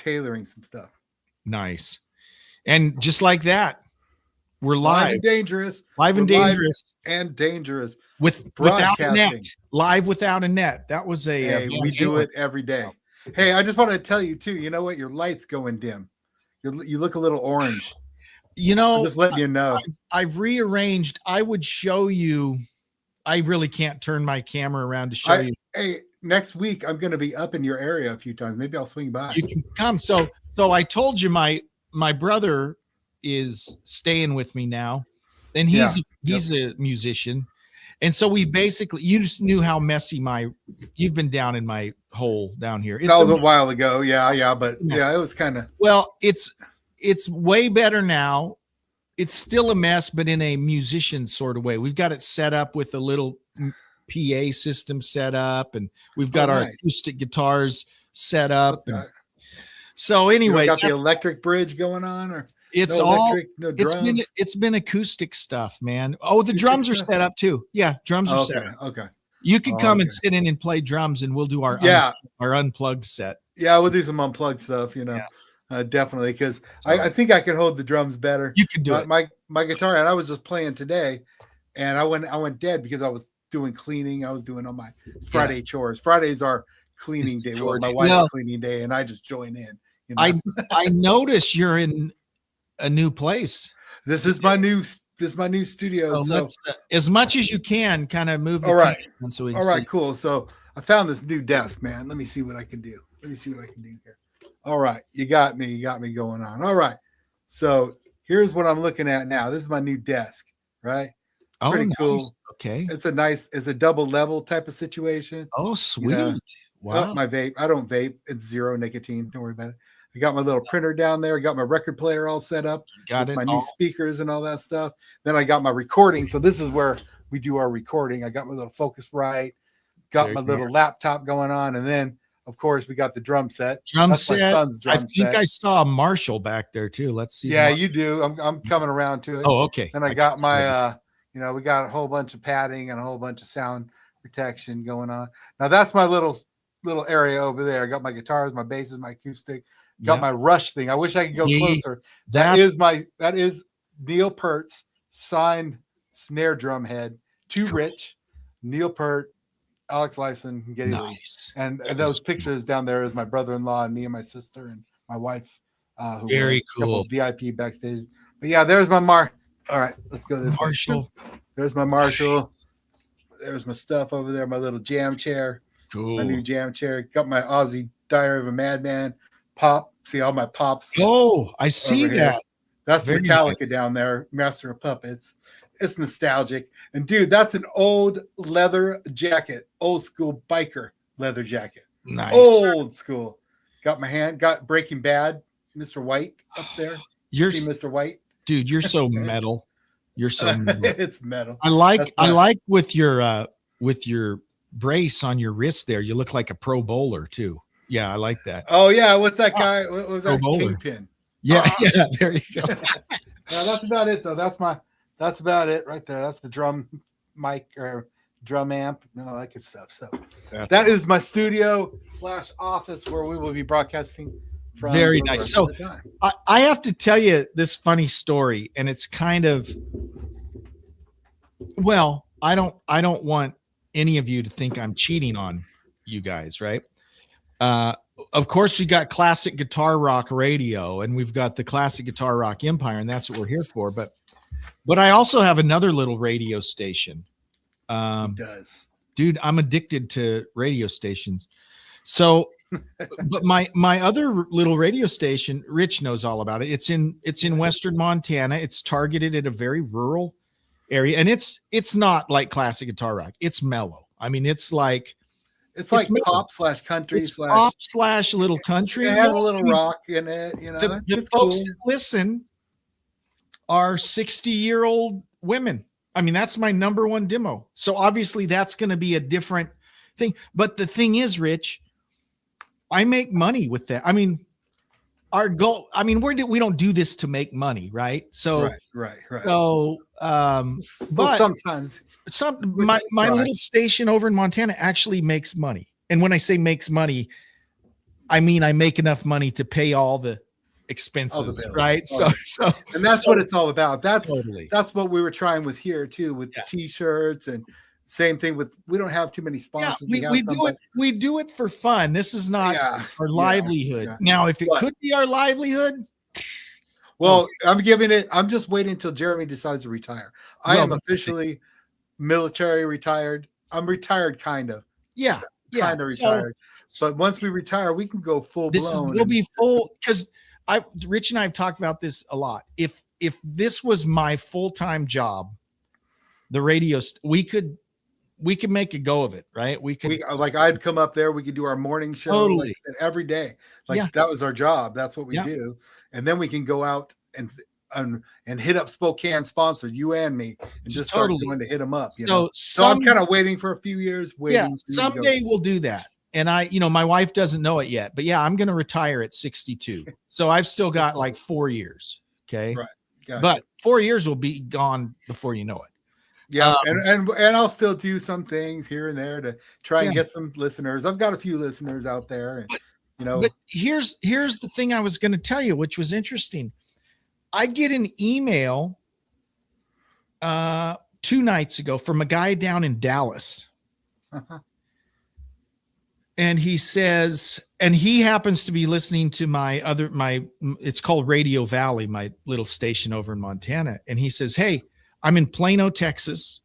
tailoring some stuff. Nice. And just like that, we're Live live. and dangerous. Live and We're live dangerous. and dangerous. Without a net. Broadcasting. Live without a net. That was a Hey, Van we do Halen. it every day. Hey, I just want to tell you too, you know what? Your light's going dim. You look a little orange. You know, I'm just letting you know. I've rearranged. I would show you. I really can't turn my camera around to show you. Hey, next week I'm going to be up in your area a few times. Maybe I'll swing by. You can come. So I told you my brother is staying with me now, and he's a musician, and so we basically, you just knew how messy you've been down in my hole down here. That was a while ago. Yeah, but yeah, it was kind of. Well, it's way better now. It's still a mess, but in a musician sort of way. We've got it set up with a little PA system set up, and we've got our acoustic guitars set up. Okay. So, anyways, got the electric bridge going on, or it's it's been acoustic stuff, man. Oh, the drums are set up too. Yeah, drums are set up. Okay. You can come and sit in and play drums, and we'll do our unplugged set. Yeah, we'll do some unplugged stuff. Definitely, because I think I can hold the drums better. You can do it. My guitar, and I was just playing today, and I went dead because I was doing cleaning. I was doing all my Friday chores. Friday's our cleaning day. Well, my wife's cleaning day, and I just join in. I notice you're in a new place. This is my new studio. So let's, as much as you can, kind of move. All right. So all right, cool. So I found this new desk, man. Let me see what I can do. Here. All right, you got me going on. All right, so here's what I'm looking at now. This is my new desk, right? Pretty cool. Okay, it's a double level type of situation. Oh, sweet! Wow. My vape. I don't vape. It's zero nicotine. Don't worry about it. I got my little printer down there. I got my record player all set up. Got it. My new speakers and all that stuff. Then I got my recording. So this is where we do our recording. I got my little Focusrite. Got my little laptop going on, and then. Of course, we got the drum set. My son's drum set. I saw a Marshall back there too. Let's see. Yeah, you do. I'm coming around to it. Oh, okay. And I got my, we got a whole bunch of padding and a whole bunch of sound protection going on. Now that's my little area over there. I got my guitars, my basses, my acoustic. Got my Rush thing. I wish I could go closer. That is Neil Peart's signed snare drum head. Too Rich, Neil Peart. Alex Lifeson, Geddy Lee. And those pictures down there is my brother-in-law and me and my sister and my wife. Who Very cool. VIP backstage. But yeah, there's my All right, let's go to this Marshall. There's my Marshall. There's my stuff over there. My little jam chair. Cool. My new jam chair. Got my Aussie Diary of a Madman pop. See all my pops. Oh, I see that. Here. That's very Metallica down there. Master of Puppets. It's nostalgic. And dude, that's an old leather jacket, old school biker leather jacket. Nice. Old school. Got Breaking Bad, Mr. White up there. See Mr. White? Dude, you're so metal. You're so metal. It's metal. I like with your brace on your wrist there, you look like a pro bowler too. Yeah, I like that. Oh yeah, what's that guy? What was that? Kingpin. Yeah, there you go. That's about it though. That's about it right there. That's the drum mic or drum amp and all that good stuff. So that is my studio / office where we will be broadcasting from. Very nice. So I have to tell you this funny story, and it's kind of, well, I don't want any of you to think I'm cheating on you guys, right? Of course, we got Classic Guitar Rock Radio, and we've got the Classic Guitar Rock Empire, and that's what we're here for. But I also have another little radio station. Dude, I'm addicted to radio stations. So, but my other little radio station, Rich knows all about it. It's in Western Montana. It's targeted at a very rural area, and it's not like classic guitar rock. It's mellow. I mean, it's like pop / country / pop / little country. It has a little rock in it. The folks that listen are 60-year-old women. I mean, that's my number one demo. So obviously that's going to be a different thing. But the thing is, Rich, I make money with that. I mean, our goal, I mean, we don't do this to make money, right? So, right. So, but sometimes my little station over in Montana actually makes money. And when I say makes money, I mean, I make enough money to pay all the All the expenses, bills. right? Oh, and that's what it's all about. Totally. That's what we were trying with here too, with Yeah. t-shirts, and same thing with, we don't have too many Yeah, sponsors. we have do some, it. We do it for fun. This is not yeah, our yeah, livelihood. yeah. Now, if it But- could be our livelihood, Well, I'm just waiting until Jeremy decides to retire. I Well, am that's the thing. officially military retired. I'm retired, kind of yeah, retired. But once we retire, we can go full this is blown. we'll be full, because Rich and I have talked about this a lot. If this was my full-time job, the radio, we could make a go of it, right? We could like I'd come up there, we could do our morning show Totally. like every day. Like Yeah. that was our job. That's what we Yeah. do. And then we can go out and hit up Spokane sponsors, you and me, and just start Totally. going to hit them up. so I'm kind of waiting for a few years. yeah, Waiting for you to go. someday we'll do that. And my wife doesn't know it yet, but yeah, I'm going to retire at 62. So I've still got like 4 years. Okay. Right. Gotcha. But 4 years will be gone before you know it. Yeah, and I'll still do some things here and there to try and Yeah. get some listeners. I've got a few listeners out there, and But here's the thing I was going to tell you, which was interesting. I get an email 2 nights ago from a guy down in Dallas. Uh-huh. And he says, and he happens to be listening to it's called Radio Valley, my little station over in Montana. And he says, hey, I'm in Plano, Texas.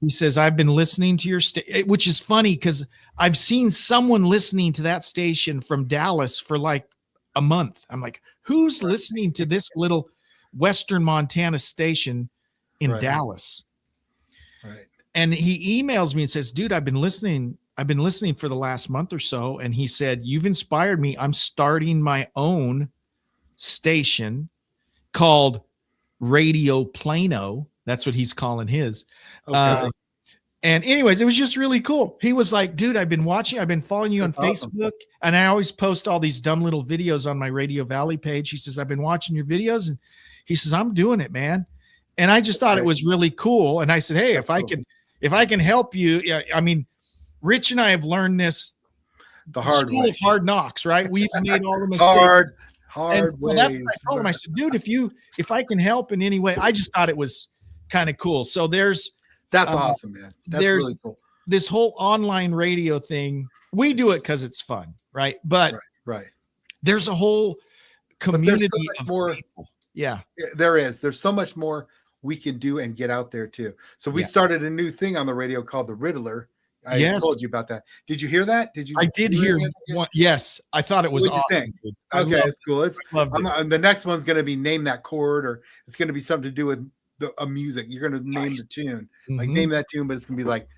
He says, I've been listening to your which is funny because I've seen someone listening to that station from Dallas for like a month. I'm like, who's listening to this little Western Montana station in Dallas? Right. And he emails me and says, dude, I've been listening for the last month or so. And he said, you've inspired me. I'm starting my own station called Radio Plano. That's what he's calling his. Okay. And anyways, it was just really cool. He was like, dude, I've been following you on That's awesome. Facebook. And I always post all these dumb little videos on my Radio Valley page. He says, I've been watching your videos. And he says, I'm doing it, man. And I just thought it was really cool. And I said, hey, if I can help you, I mean, Rich and I have learned this The hard school way. of hard knocks, right? We've made all the mistakes. hard And so ways. that's what I told him. I said, dude, if I can help in any way, I just thought it was kind of cool. So that's awesome, man. That's really cool. This whole online radio thing. We do it because it's fun, right? But Right. there's a whole community much of more. people. Yeah. There's so much more we can do and get out there too. So we started a new thing on the radio called the Riddler. I told you about that. Did you hear that? I did hear one. Yes, I thought it was What'd you awesome. think? Okay, it's cool. Loved it. The next one's going to be name that chord, or it's going to be something to do with a music. You're going to name the tune, like Mhm. name that tune, but it's going to be like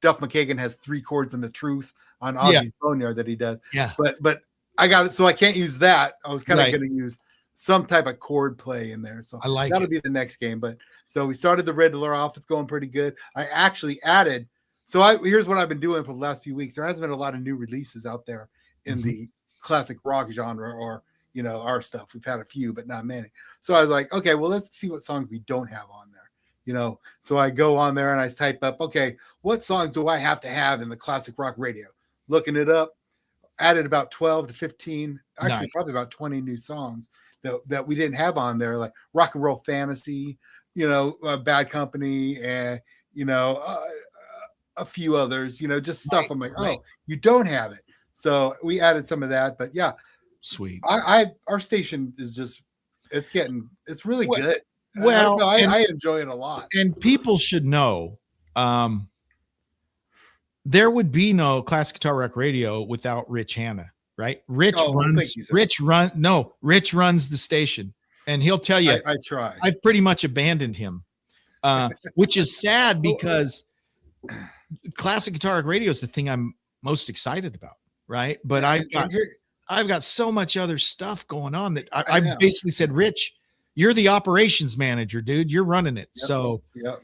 Duff McKagan has 3 chords in the truth on Ozzy's Boneyard that he does. Yeah. But I got it, so I can't use that. I was kind of Right. going to use some type of chord play in there. So I like that'll it. be the next game. But so we started the Riddler off. It's going pretty good. I actually added. So here's what I've been doing for the last few weeks. There hasn't been a lot of new releases out there in the classic rock genre, or our stuff. We've had a few, but not many. So I was like, okay, well, let's see what songs we don't have on there. So I go on there and I type up, okay, what songs do I have to have in the classic rock radio? Looking it up, added about 12 to 15, actually Nice. probably about 20 new songs that we didn't have on there, like Rock and Roll Fantasy, Bad Company, and a few others, just stuff. I'm like, oh, you don't have it. So we added some of that, but yeah, Sweet. our station is just, it's really good. Well, I enjoy it a lot. And people should know, there would be no Classic Guitar Rock Radio without Rich Hanna, right? Rich runs the station, and he'll tell you, I try. I've pretty much abandoned him, which is sad because Classic Guitar Rock Radio is the thing I'm most excited about, right? But I've got so much other stuff going on that I basically said, Rich, you're the operations manager, dude. You're running it. Yep. So it's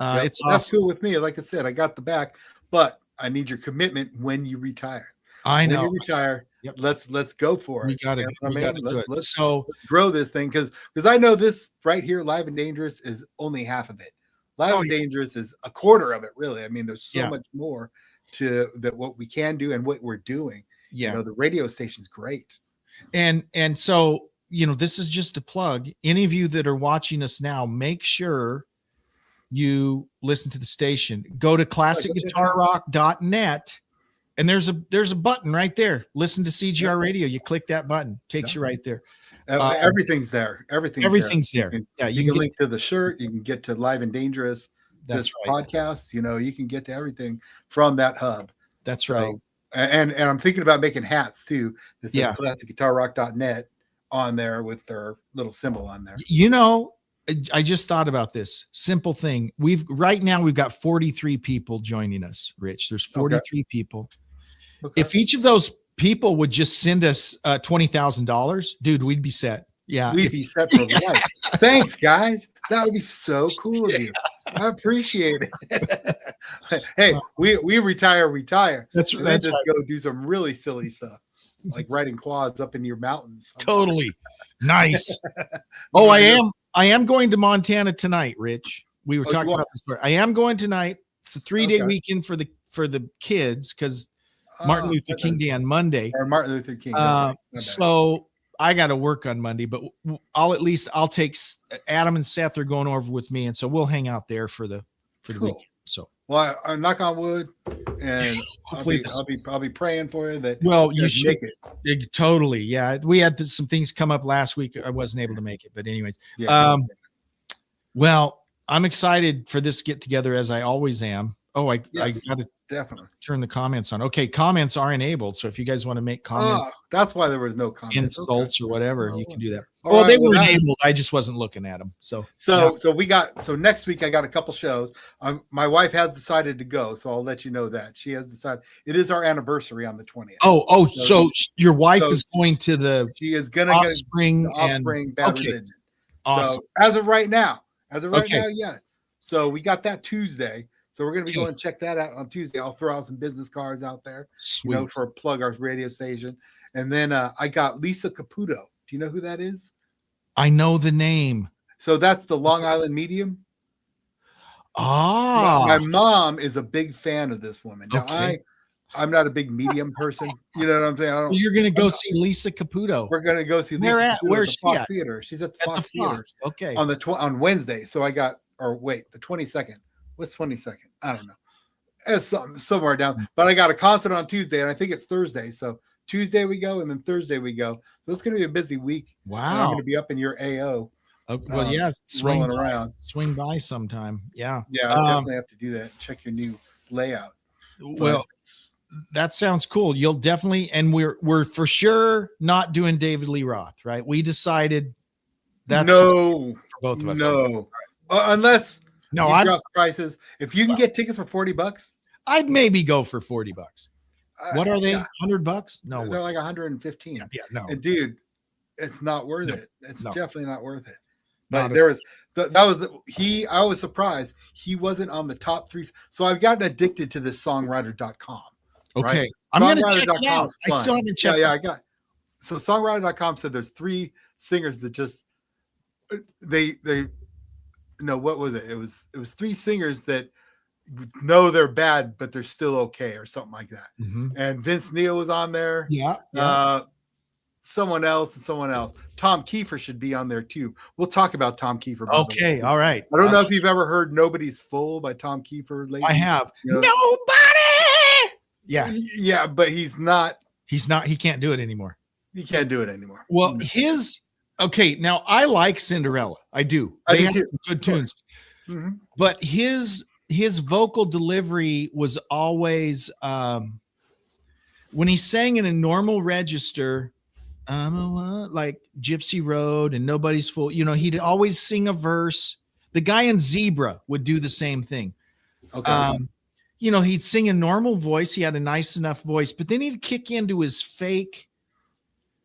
that's awesome. cool with me. Like I said, I got the back, but I need your commitment when you retire. I know. When you retire, let's go for it. We got to Let's so grow this thing, because I know this right here, Live and Dangerous, is only half of it. Live and Dangerous is a quarter of it, really. I mean, there's so much more to that what we can do and what we're doing. Yeah. You know, the radio station's great. And so, you know, this is just a plug. Any of you that are watching us now, make sure you listen to the station. Go to classicguitarrock.net, and there's a button right there. Listen to CGR radio. You click that button, takes you right there. Everything's there. Everything's there. Yeah, you can link to the shirt. You can get to Live and Dangerous. That's right. Podcast. You know, you can get to everything from that hub. That's right. And I'm thinking about making hats too. This is classicguitarrock.net on there with their little symbol on there. You know, I just thought about this simple thing. Right now we've got 43 people joining us, Rich. There's 43 people. Okay. If each of those people would just send us $20,000, dude, we'd be set. Yeah. We'd be set for life. Thanks, guys. That would be so cool of you. I appreciate it. Hey, we retire. That's just right. Go do some really silly stuff, like riding quads up in your mountains. Totally nice. Oh, I am going to Montana tonight, Rich. We were talking about this. I am going tonight. It's a 3-day weekend for the kids because Martin Luther King Day on Monday. Or Martin Luther King. So I got to work on Monday, but I'll take Adam and Seth are going over with me, and so we'll hang out there for the weekend. So, well, I knock on wood, and I'll be praying for you that. Well, you should make it. Totally, yeah. We had some things come up last week. I wasn't able to make it, but anyways, well, I'm excited for this get together as I always am. Oh, I got to definitely turn the comments on. Okay, comments are enabled, so if you guys want to make comments, that's why there was no comments, insults or whatever, you can do that. Well, they were enabled. I just wasn't looking at them. So next week I got a couple shows. My wife has decided to go, so I'll let you know that she has decided. It is our anniversary on the 20th. So your wife is going to the. She is going to Offspring Bad Religion. Awesome. So as of right now, yeah. So we got that Tuesday. So we're going to be going to check that out on Tuesday. I'll throw out some business cards out there, for plug our radio station. And then I got Lisa Caputo. Do you know who that is? I know the name. So that's the Long Island Medium. My mom is a big fan of this woman. Now I'm not a big medium person. You know what I'm saying? You're going to go see Lisa Caputo. We're going to go see Lisa Caputo. Where's she at? Theater. She's at the Fox Theater. Okay. On Wednesday. So I got, the 22nd. What's 22nd? I don't know. It's somewhere down. But I got a concert on Tuesday, and I think it's Thursday. So Tuesday we go, and then Thursday we go. So it's going to be a busy week. Wow. And I'm going to be up in your AO. Swing by sometime. Yeah. Yeah, I definitely have to do that. Check your new layout. Well, that sounds cool. You'll definitely, and we're for sure not doing David Lee Roth, right? We decided that's for both of us. No, unless. No, I drop prices. If you can get tickets for $40, I'd maybe go for $40. What are they? $100? No, they're like 115. Yeah, no. And dude, it's not worth it. It's definitely not worth it. But I was surprised he wasn't on the top 3. So I've gotten addicted to this songwriter.com. Okay. Right? I'm going to check it out. I still haven't checked. Yeah, I got. So songwriter.com said there's 3 singers that just no, what was it? It was 3 singers that know they're bad, but they're still okay, or something like that. Mm-hmm. And Vince Neil was on there. Yeah. Someone else. Tom Kiefer should be on there too. We'll talk about Tom Kiefer. Okay. All right. I don't know if you've ever heard "Nobody's Full" by Tom Kiefer lately. I have. Nobody. Yeah. Yeah, but he's not. He can't do it anymore. He can't do it anymore. Well, okay, now I like Cinderella. I do. They have some good tunes. Mm-hmm. But his vocal delivery was always when he sang in a normal register, like Gypsy Road and Nobody's Full, he'd always sing a verse. The guy in Zebra would do the same thing. Okay. He'd sing a normal voice. He had a nice enough voice, but then he'd kick into his fake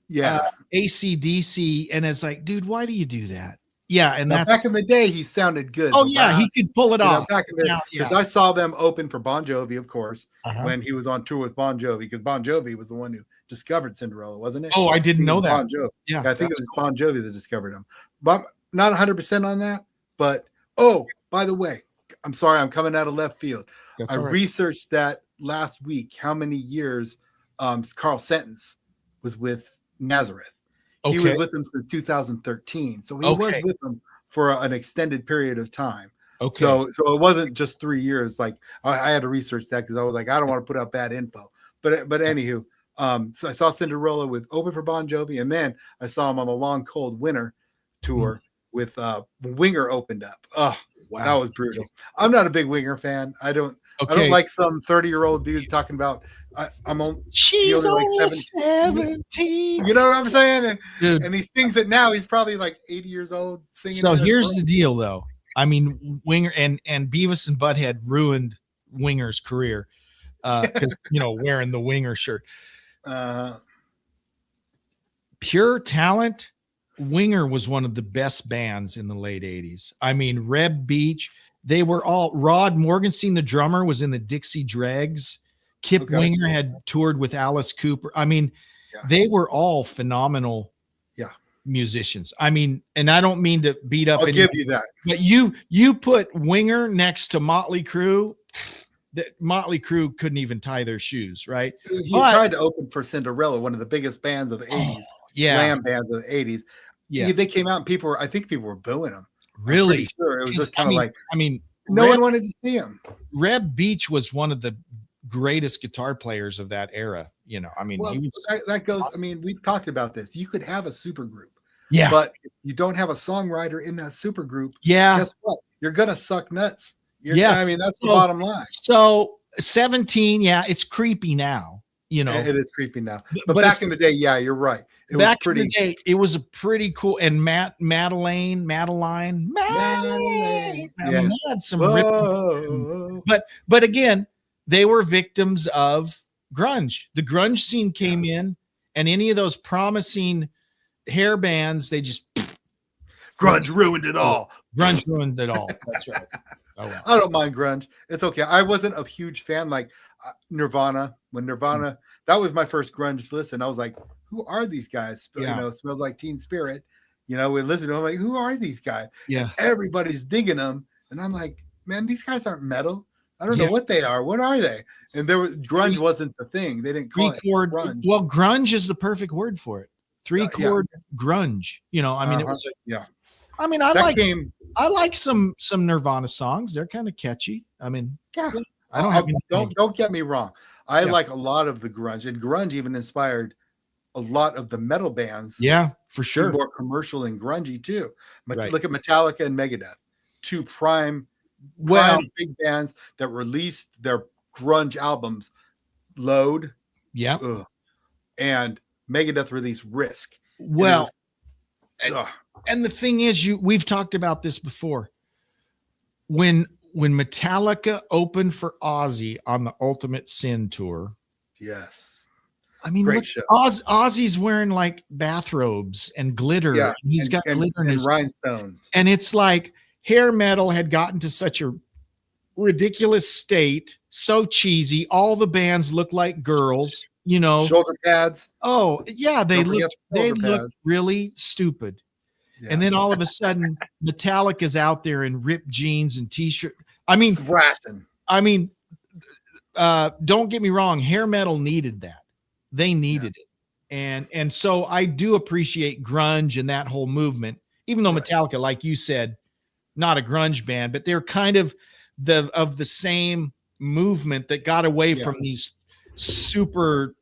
AC/DC, and it's like, dude, why do you do that? Yeah, and that's back in the day, he sounded good. Oh yeah, he could pull it off. Back in the day, because I saw them open for Bon Jovi, of course, when he was on tour with Bon Jovi, because Bon Jovi was the one who discovered Cinderella, wasn't it? Oh, I didn't know that. Bon Jovi. Yeah, I think it was Bon Jovi that discovered him. But I'm not 100% on that. But by the way, I'm sorry, I'm coming out of left field. I researched that last week. How many years Carl Sentence was with Nazareth. He was Okay. with them since 2013. So he was Okay. with them for an extended period of time. Okay. So it wasn't just 3 years. Like I had to research that because I was like, I don't want to put out bad info. But anywho, so I saw Cinderella with Open for Bon Jovi, and then I saw him on the Long Cold Winter tour with Winger opened up. Oh, Wow. that was brutal. I'm not a big Winger fan. I don't like some 30-year-old dude talking about I'm on. She's only only like 17. You know what I'm saying? Dude, And he sings it now. He's probably like 80 years old singing. so it as here's well. the deal, though. I mean, Winger and Beavis and Butthead ruined Winger's career because wearing the Winger shirt. Pure talent. Winger was one of the best bands in the late 80s. I mean, Reb Beach, they were all. Rod Morgenstein, the drummer, was in the Dixie Dregs. Kip Winger had toured with Alice Cooper. I mean, they were all phenomenal musicians. I mean, and I don't mean to beat up. I'll give you that. But you put Winger next to Motley Crue. That Motley Crue couldn't even tie their shoes, right? He tried to open for Cinderella, one of the biggest bands of the 80s. Glam bands of the 80s. Yeah, they came out and I think people were booing them. Really? Sure. It was just kind of like, no one wanted to see him. Reb Beach was one of the greatest guitar players of that era. He was, that goes. Awesome. We've talked about this. You could have a super group, but if you don't have a songwriter in that super group, guess what? You're gonna suck nuts. That's the bottom line. So 17, it's creepy now. It is creepy now. But back in the day, you're right. In the day, it was a pretty cool. And Madeline. I mean, they had some but again, they were victims of grunge. The grunge scene came in, and any of those promising hair bands, they just grunge ruined it all. Grunge ruined it all. That's right. Oh, well. I don't mind grunge. It's okay. I wasn't a huge fan like Nirvana. When Nirvana, that was my first grunge listen. I was like, who are these guys? Smells Like Teen Spirit. We listen to them like, who are these guys? Yeah. Everybody's digging them. And I'm like, man, these guys aren't metal. I don't know what they are. What are they? And grunge wasn't the thing. They didn't call it grunge. Well, grunge is the perfect word for it. 3-chord grunge. It was I like some Nirvana songs. They're kind of catchy. I don't get me wrong. I like a lot of the grunge, and grunge even inspired a lot of the metal bands. Yeah, for sure. More commercial and grungy too. Look at Metallica and Megadeth, two prime big bands that released their grunge albums. Load, and Megadeth released Risk. Well, and the thing is, we've talked about this before. When Metallica opened for Ozzy on the Ultimate Sin tour, great show. Ozzy's wearing like bathrobes and glitter. And he's got glitter in his rhinestones, and it's like hair metal had gotten to such a ridiculous state, so cheesy. All the bands look like girls. Shoulder pads. Oh yeah, they look really stupid. Yeah. And then all of a sudden, Metallica's out there in ripped jeans and t-shirt. Thrashing. Don't get me wrong, hair metal needed that. They needed it. And so I do appreciate grunge and that whole movement, even though Metallica, like you said, not a grunge band, but they're kind of the same movement that got away from these super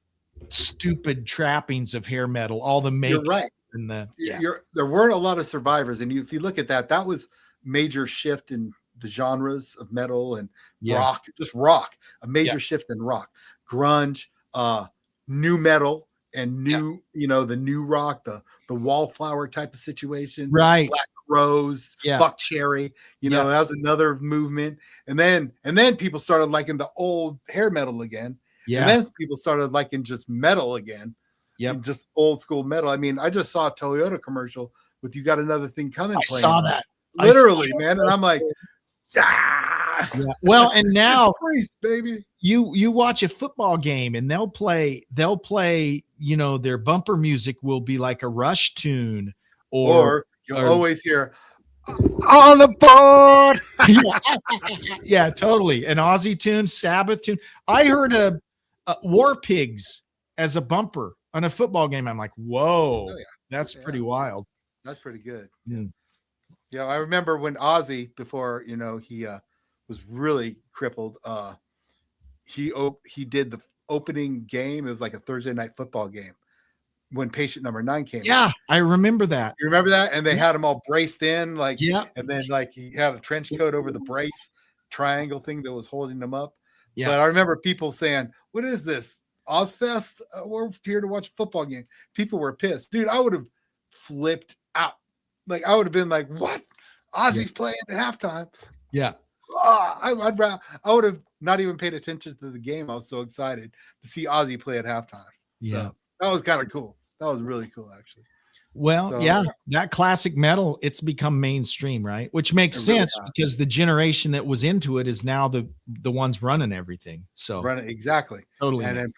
stupid trappings of hair metal, all the makeup. You're right. And there weren't a lot of survivors, and if you look at that was major shift in the genres of metal and rock, a major shift in rock, grunge, new metal, and new the new rock, the Wallflower type of situation, right? Black Rose, Buck Cherry, that was another movement, and then people started liking the old hair metal again. And then people started liking just metal again. Just old school metal. I just saw a Toyota commercial with "You Got Another Thing Coming." I saw that literally, man, and I'm like, Well, and now, baby, you watch a football game and they'll play. Their bumper music will be like a Rush tune, or you'll always hear "On the Board." Yeah, totally. An Ozzy tune, Sabbath tune. I heard a War Pigs as a bumper on a football game. I'm like, whoa, Oh, yeah. that's pretty wild. That's pretty good. Mm. Yeah, I remember when Ozzy, before he was really crippled, he did the opening game. It was like a Thursday night football game when Patient Number 9 came. Yeah, I remember that. You remember that? And they had him all braced in, like, yeah, and then like he had a trench coat over the brace triangle thing that was holding him up. Yeah. But I remember people saying, "What is this? Ozfest? We're here to watch a football game." People were pissed, dude. I would have flipped out. Like I would have been like, "What? Ozzy's playing at halftime?" Yeah. I would have not even paid attention to the game. I was so excited to see Ozzy play at halftime. Yeah. So that was kind of cool. That was really cool, actually. Well, So- yeah, that classic metal, it's become mainstream, right? Which makes It really sense has. because the generation that was into it is now the ones running everything. So Run it exactly. totally. And makes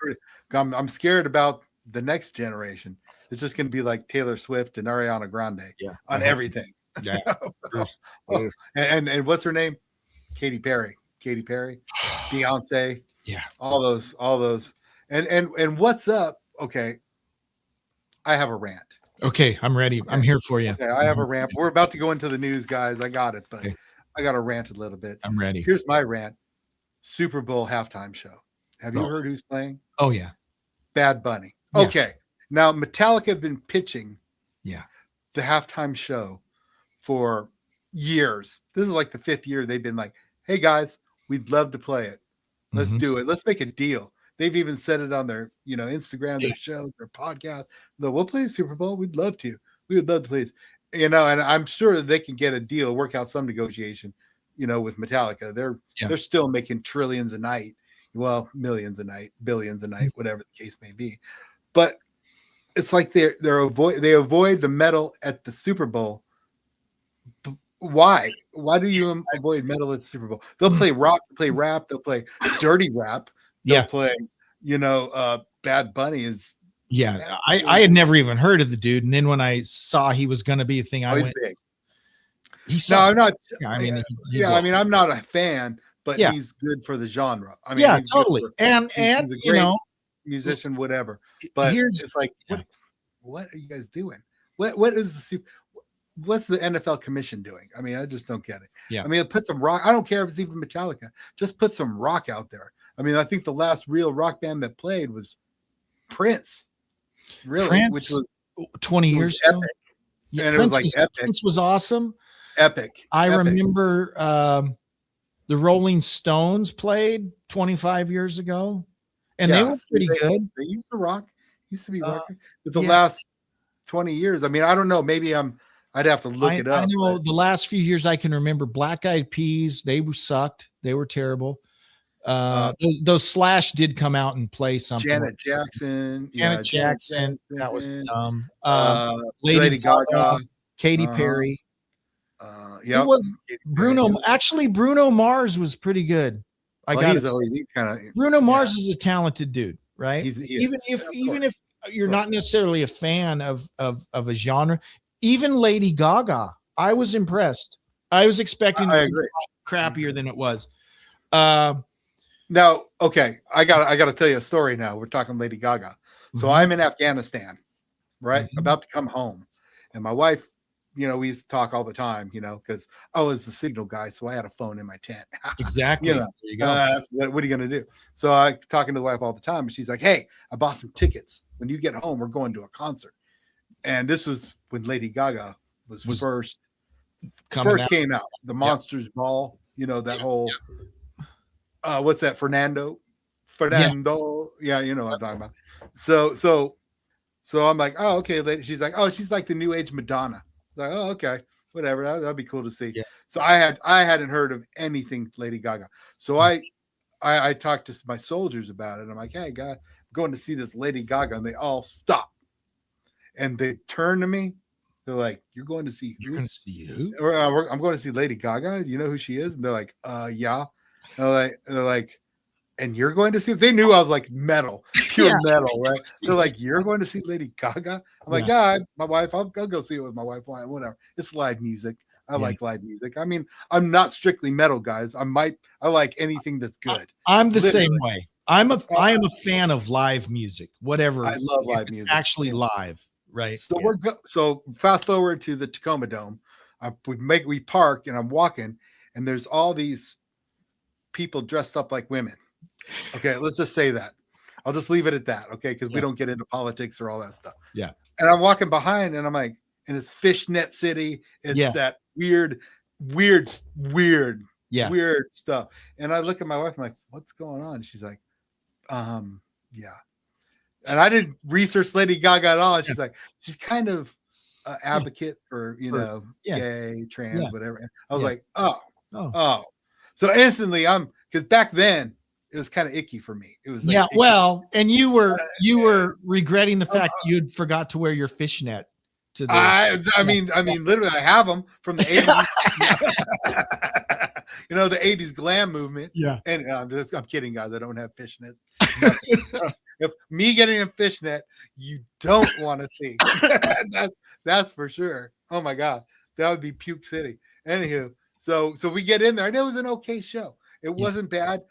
I'm scared about the next generation. It's just going to be like Taylor Swift and Ariana Grande Yeah. on everything. Yeah. and what's her name? Katy Perry, Beyonce. Yeah. All those. And what's up? Okay. I have a rant. Okay, I'm ready. I'm here for you. Okay, I have a rant. We're about to go into the news, guys. I got it, but Okay. I got to rant a little bit. I'm ready. Here's my rant. Super Bowl halftime show. Have you Oh. heard who's playing? Oh yeah. Bad Bunny. Yeah. Okay. Now Metallica have been pitching Yeah. the halftime show for years. This is like the 5th year they've been like, "Hey guys, we'd love to play it. Let's Mhm. do it. Let's make a deal." They've even said it on their, Instagram, their shows, their podcast. We'll play the Super Bowl. We'd love to. We would love to play this. And I'm sure that they can get a deal, work out some negotiation, with Metallica. They're still making trillions a night. Well, millions a night, billions a night, whatever the case may be. But it's like they avoid the metal at the Super Bowl. Why? Why do you avoid metal at the Super Bowl? They'll play rock, play rap, they'll play dirty rap, they'll Yeah. play, Bad Bunny is Yeah. I had never even heard of the dude. And then when I saw he was going to be a thing, I always went, big. he No, saw. I'm not. I mean, I'm not a fan, but Yeah. he's good for the genre. I mean, yeah, he's good totally. for- And he's a great musician, whatever. But here's- it's like, what are you guys doing? What is the Super? What's the NFL commission doing? I mean, I just don't get it. Yeah. I mean, put some rock. I don't care if it's even Metallica. Just put some rock out there. I mean, I think the last real rock band that played was Prince. Really, Prince, which was 20 it was years ago. epic. Yeah, And it was like epic. Prince was awesome. Epic. I Epic. remember the Rolling Stones played 25 years ago, and they Yeah, were pretty good. They used to rock. Used to be Uh, rocking. But the yeah. last 20 years, I mean, I don't know. Maybe I'd have to look it up. I know but the last few years I can remember Black Eyed Peas, they sucked. They were terrible. Those Slash did come out and play something. Janet Jackson. Janet Jackson, that was dumb. Lady Gaga. Katy Uh-huh. Perry. Yeah. It was Bruno. Actually, Bruno Mars was pretty good. I got he's kind of Bruno Mars is a talented dude, right? He is. even if Of even course. if you're not necessarily a fan of a genre, even Lady Gaga, I was impressed. I was expecting I it to be agree. crappier than it was. Now, okay, I got to tell you a story now. We're talking Lady Gaga. So Mhm. I'm in Afghanistan, right? Mhm. About to come home. And my wife, we used to talk all the time, because I was the signal guy. So I had a phone in my tent. Exactly. Yeah. There you go. That's what are you going to do? So I talking to the wife all the time. And she's like, "Hey, I bought some tickets. When you get home, we're going to a concert." And this was when Lady Gaga was first Coming out. came out. The Monsters Ball, that whole what's that? Fernando. Yeah, you know what I'm talking about. So I'm like, "Oh, okay, lady." She's like, "Oh, she's like the new age Madonna." I was like, "Oh, okay, whatever. That'd be cool to see." Yeah. So I hadn't heard of anything Lady Gaga. So I talked to my soldiers about it. I'm like, "Hey, guys, I'm going to see this Lady Gaga," and they all stop, and they turn to me. They're like, "You're going to see You're who?" going to see who? I'm going to see Lady Gaga. You know who she is? And they're like, yeah. And they're like, "And you're going to see?" They knew I was like metal, pure Yeah. metal, right? They're like, "You're going to see Lady Gaga?" I'm like, "Yeah, my wife. I'll go see it with my wife. Whatever. It's live music. I like live music. I mean, I'm not strictly metal, guys. I like anything that's good. I'm the Literally. same way. I am a fan of live music, whatever. I love if live it's music. actually live, right? So so fast forward to the Tacoma Dome. We park and I'm walking, and there's all these people dressed up like women. Okay, let's just say that. I'll just leave it at that. Okay, because we don't get into politics or all that stuff. Yeah. And I'm walking behind, and I'm like, and it's Fishnet City. It's that weird stuff. And I look at my wife. I'm like, what's going on? She's like, yeah. And I didn't research Lady Gaga at all. She's like, she's kind of an advocate for gay, trans, whatever. I was like, oh. So instantly, because back then it was kind of icky for me. It was like, and you were regretting the fact you'd forgot to wear your fishnet. I mean, literally, I have them from the 80s. The 80s glam movement. Yeah. And I'm kidding, guys. I don't have fishnet. If me getting a fishnet, you don't want to see. That's for sure. Oh my God, that would be Puke City. Anywho, so we get in there, and it was an okay show. It wasn't bad.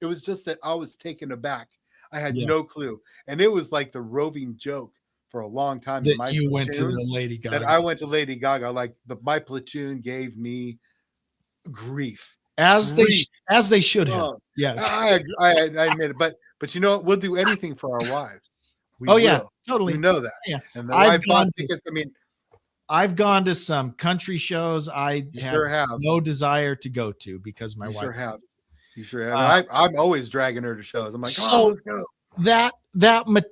It was just that I was taken aback. I had no clue, and it was like the roving joke for a long time. That you went to the Lady Gaga. That I went to Lady Gaga. Like my platoon gave me grief, as they should have. Yes, I admit it, but you know what? We'll do anything for our wives. Totally. You know that. Yeah. And I've bought tickets. I mean, I've gone to some country shows I have no desire to go to because my wife. You sure have. I'm always dragging her to shows. I'm like, let's go.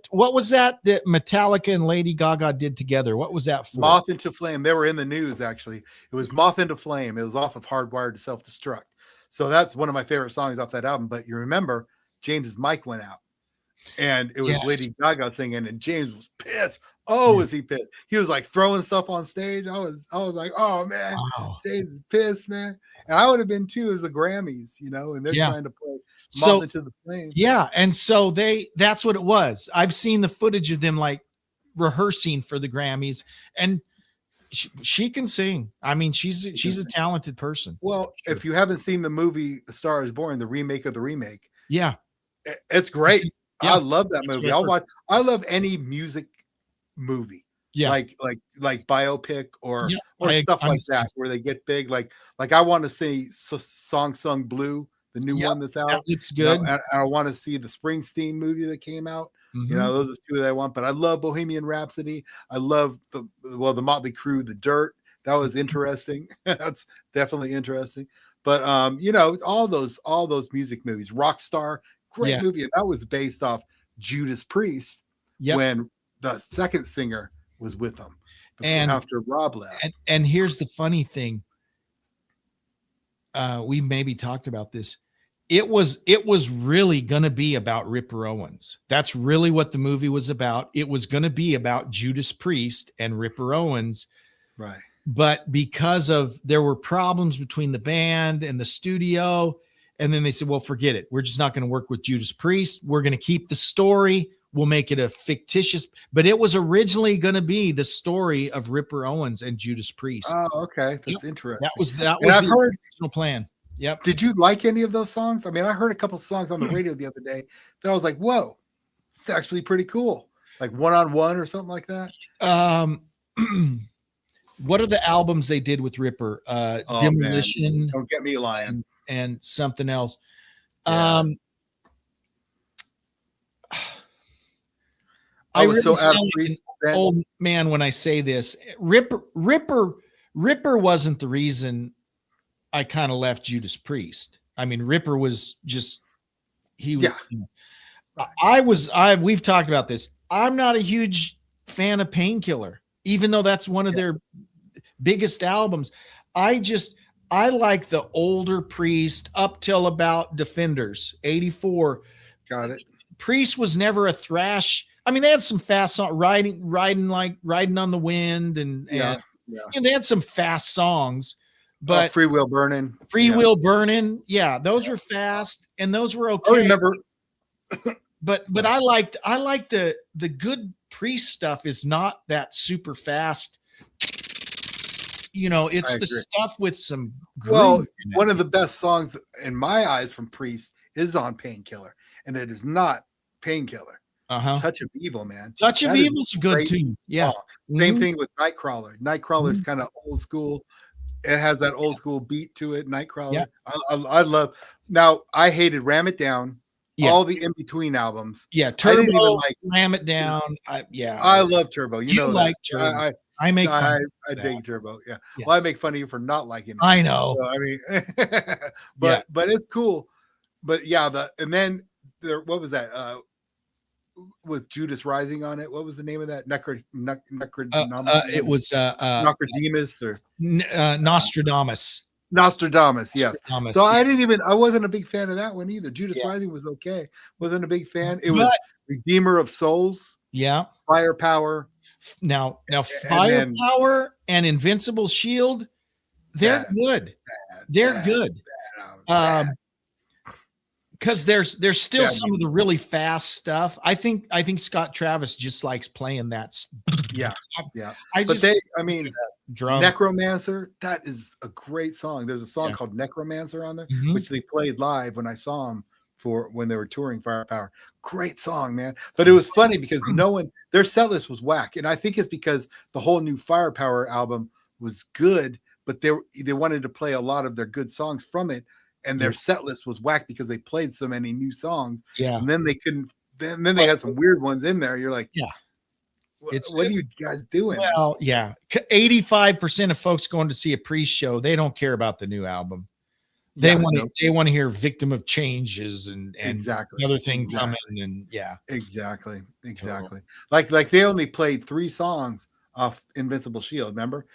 What was that Metallica and Lady Gaga did together? What was that for? Moth into Flame. They were in the news, actually. It was Moth into Flame. It was off of Hardwired to Self-Destruct. So that's one of my favorite songs off that album. But you remember, James's mic went out, and it was Lady Gaga singing, and James was pissed. Was he pissed? He was like throwing stuff on stage. I was like, oh man, James is pissed, man. And I would have been too as the Grammys, and they're trying to play Moth into the Flame. Yeah, and so that's what it was. I've seen the footage of them like rehearsing for the Grammys, and she can sing. I mean, she's a talented person. Well, if you haven't seen the movie A Star Is Born, the remake of the remake, it's great. I love that movie. I love any music movie, like biopic or stuff like that where they get big. Like I want to see Song Sung Blue, the new one that's out. It's good. I want to see the Springsteen movie that came out. Mm-hmm. Those are two that I want. But I love Bohemian Rhapsody. I love the Motley Crue, The Dirt. That was interesting. That's definitely interesting. But all those music movies, Rockstar, great movie. And that was based off Judas Priest when the second singer was with them after Rob left. And here's the funny thing. We maybe talked about this. It was really going to be about Ripper Owens. That's really what the movie was about. It was going to be about Judas Priest and Ripper Owens. Right. But because there were problems between the band and the studio, and then they said, well, forget it. We're just not going to work with Judas Priest. We're going to keep the story. We'll make it a fictitious, but it was originally going to be the story of Ripper Owens and Judas Priest. Oh, okay. That's interesting. That was the original plan. Yep. Did you like any of those songs? I mean, I heard a couple songs on the radio the other day that I was like, whoa, it's actually pretty cool. Like One on One or something like that. What are the albums they did with Ripper? Demolition. Man. Don't get me lying. And something else. Yeah. I really sound like an old man when I say this. Ripper wasn't the reason I kind of left Judas Priest. I mean, Ripper was just we've talked about this. I'm not a huge fan of Painkiller, even though that's one of their biggest albums. I like the older Priest up till about Defenders, 84. Got it. Priest was never a thrash. I mean, they had some fast songs, riding on the Wind, and they had some fast songs, but Free Wheel Burning. Yeah, those were fast and those were okay. I remember, but I liked the good Priest stuff is not that super fast. It's the stuff with some groove. Well, one of the best songs in my eyes from Priest is on Painkiller. and it is not Painkiller. Uh-huh. Touch of Evil, man. Touch of That is Evil's a good great tune. Yeah. song. Same Mhm. thing with Nightcrawler. Nightcrawler's Mhm. kind of old school. It has that old school beat to it. Yeah. Nightcrawler. I love. Now I hated Ram It Down. Yeah. All the in between albums. Yeah. I didn't even Turbo, like. Ram It Down. Yeah. I love Turbo. You You know like that. Turbo. I make fun I of that. dig Turbo. Yeah. Yeah. Well, I make fun of you for not liking it. I know. So, I mean, Yeah. but it's cool. But yeah, and then there. What was that? With Judas Rising on it. What was the name of that? It was Necrodemus or Nostradamus. Nostradamus. Yes. Nostradamus, So yeah. I wasn't a big fan of that one either. Judas Yeah. Rising was okay. Wasn't a big fan. It was Redeemer of Souls, Yeah. Firepower. Now then- Firepower and Invincible Shield, they're Bad, good. They're good. Bad. Because there's still Yeah. some of the really fast stuff. I think Scott Travis just likes playing that. Yeah. I But just I mean, drum. Necromancer, that is a great song. There's a song Yeah. called Necromancer on there, Mhm. which they played live when I saw them when they were touring Firepower. Great song, man. But it was funny because their set list was whack. And I think it's because the whole new Firepower album was good, but they wanted to play a lot of their good songs from it. And their set list was whack because they played so many new songs. Yeah. And then they couldn't, then they had some weird ones in there. You're like, Yeah. What are you guys doing? Well, yeah. 85% of folks going to see a Priest show, they don't care about the new album. They want to hear Victim of Changes and Exactly. another thing coming, and Exactly. Like they only played 3 songs off Invincible Shield, remember?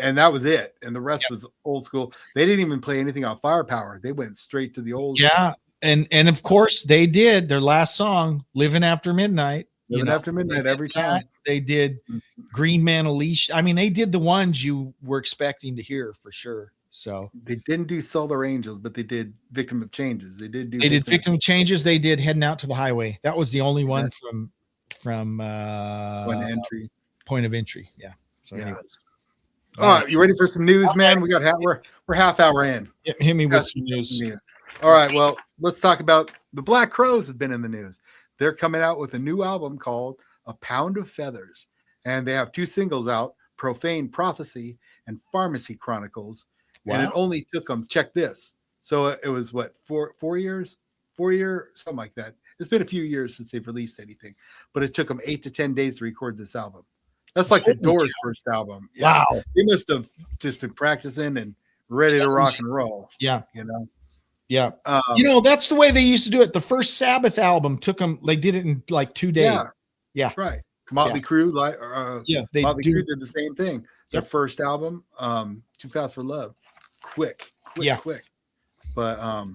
And that was it. And the rest was old school. They didn't even play anything off Firepower. They went straight to the old. Yeah. And of course they did their last song, Living After Midnight. After Midnight every time. They did Green Man Unleashed. I mean, they did the ones you were expecting to hear for sure. So they didn't do Solar Angels, but they did Victim of Changes. They did Victim of Changes. They did Heading Out to the Highway. That was the only one from Point of Entry. Yeah. So anyways. All right, you ready for some news, man? We're half hour in. Hit me with some news. All right, well, let's talk about the Black Crowes have been in the news. They're coming out with a new album called A Pound of Feathers, and they have 2 singles out, Profane Prophecy and Pharmacy Chronicles. Wow. And it only took them, check this. So it was what, 4 years, something like that. It's been a few years since they've released anything, but it took them 8 to 10 days to record this album. That's like the Doors' first album. Yeah. Wow. They must have just been practicing and ready to rock and roll. Yeah. Yeah. That's the way they used to do it. The first Sabbath album took them, they did it in like 2 days. Yeah. Right. Motley Crue, Motley Crue did the same thing. Their first album, Too Fast for Love. Quick. But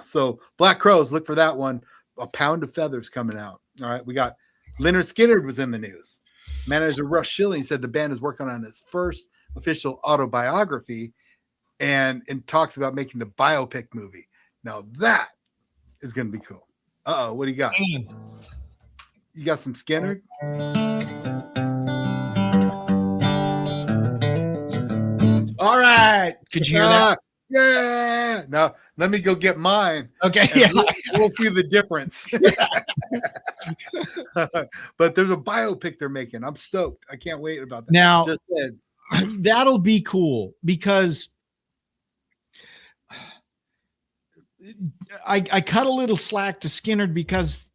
so Black Crowes, look for that one. A Pound of Feathers coming out. All right. We got Leonard Skinner was in the news. Manager Russ Schilling said the band is working on its first official autobiography and talks about making the biopic movie. Now that is going to be cool. What do you got? You got some Skinner? All right. Could you hear that? Yeah. Now let me go get mine. Okay. We'll see the difference. But there's a biopic they're making. I'm stoked. I can't wait about that. Now, that'll be cool because I cut a little slack to Skinner because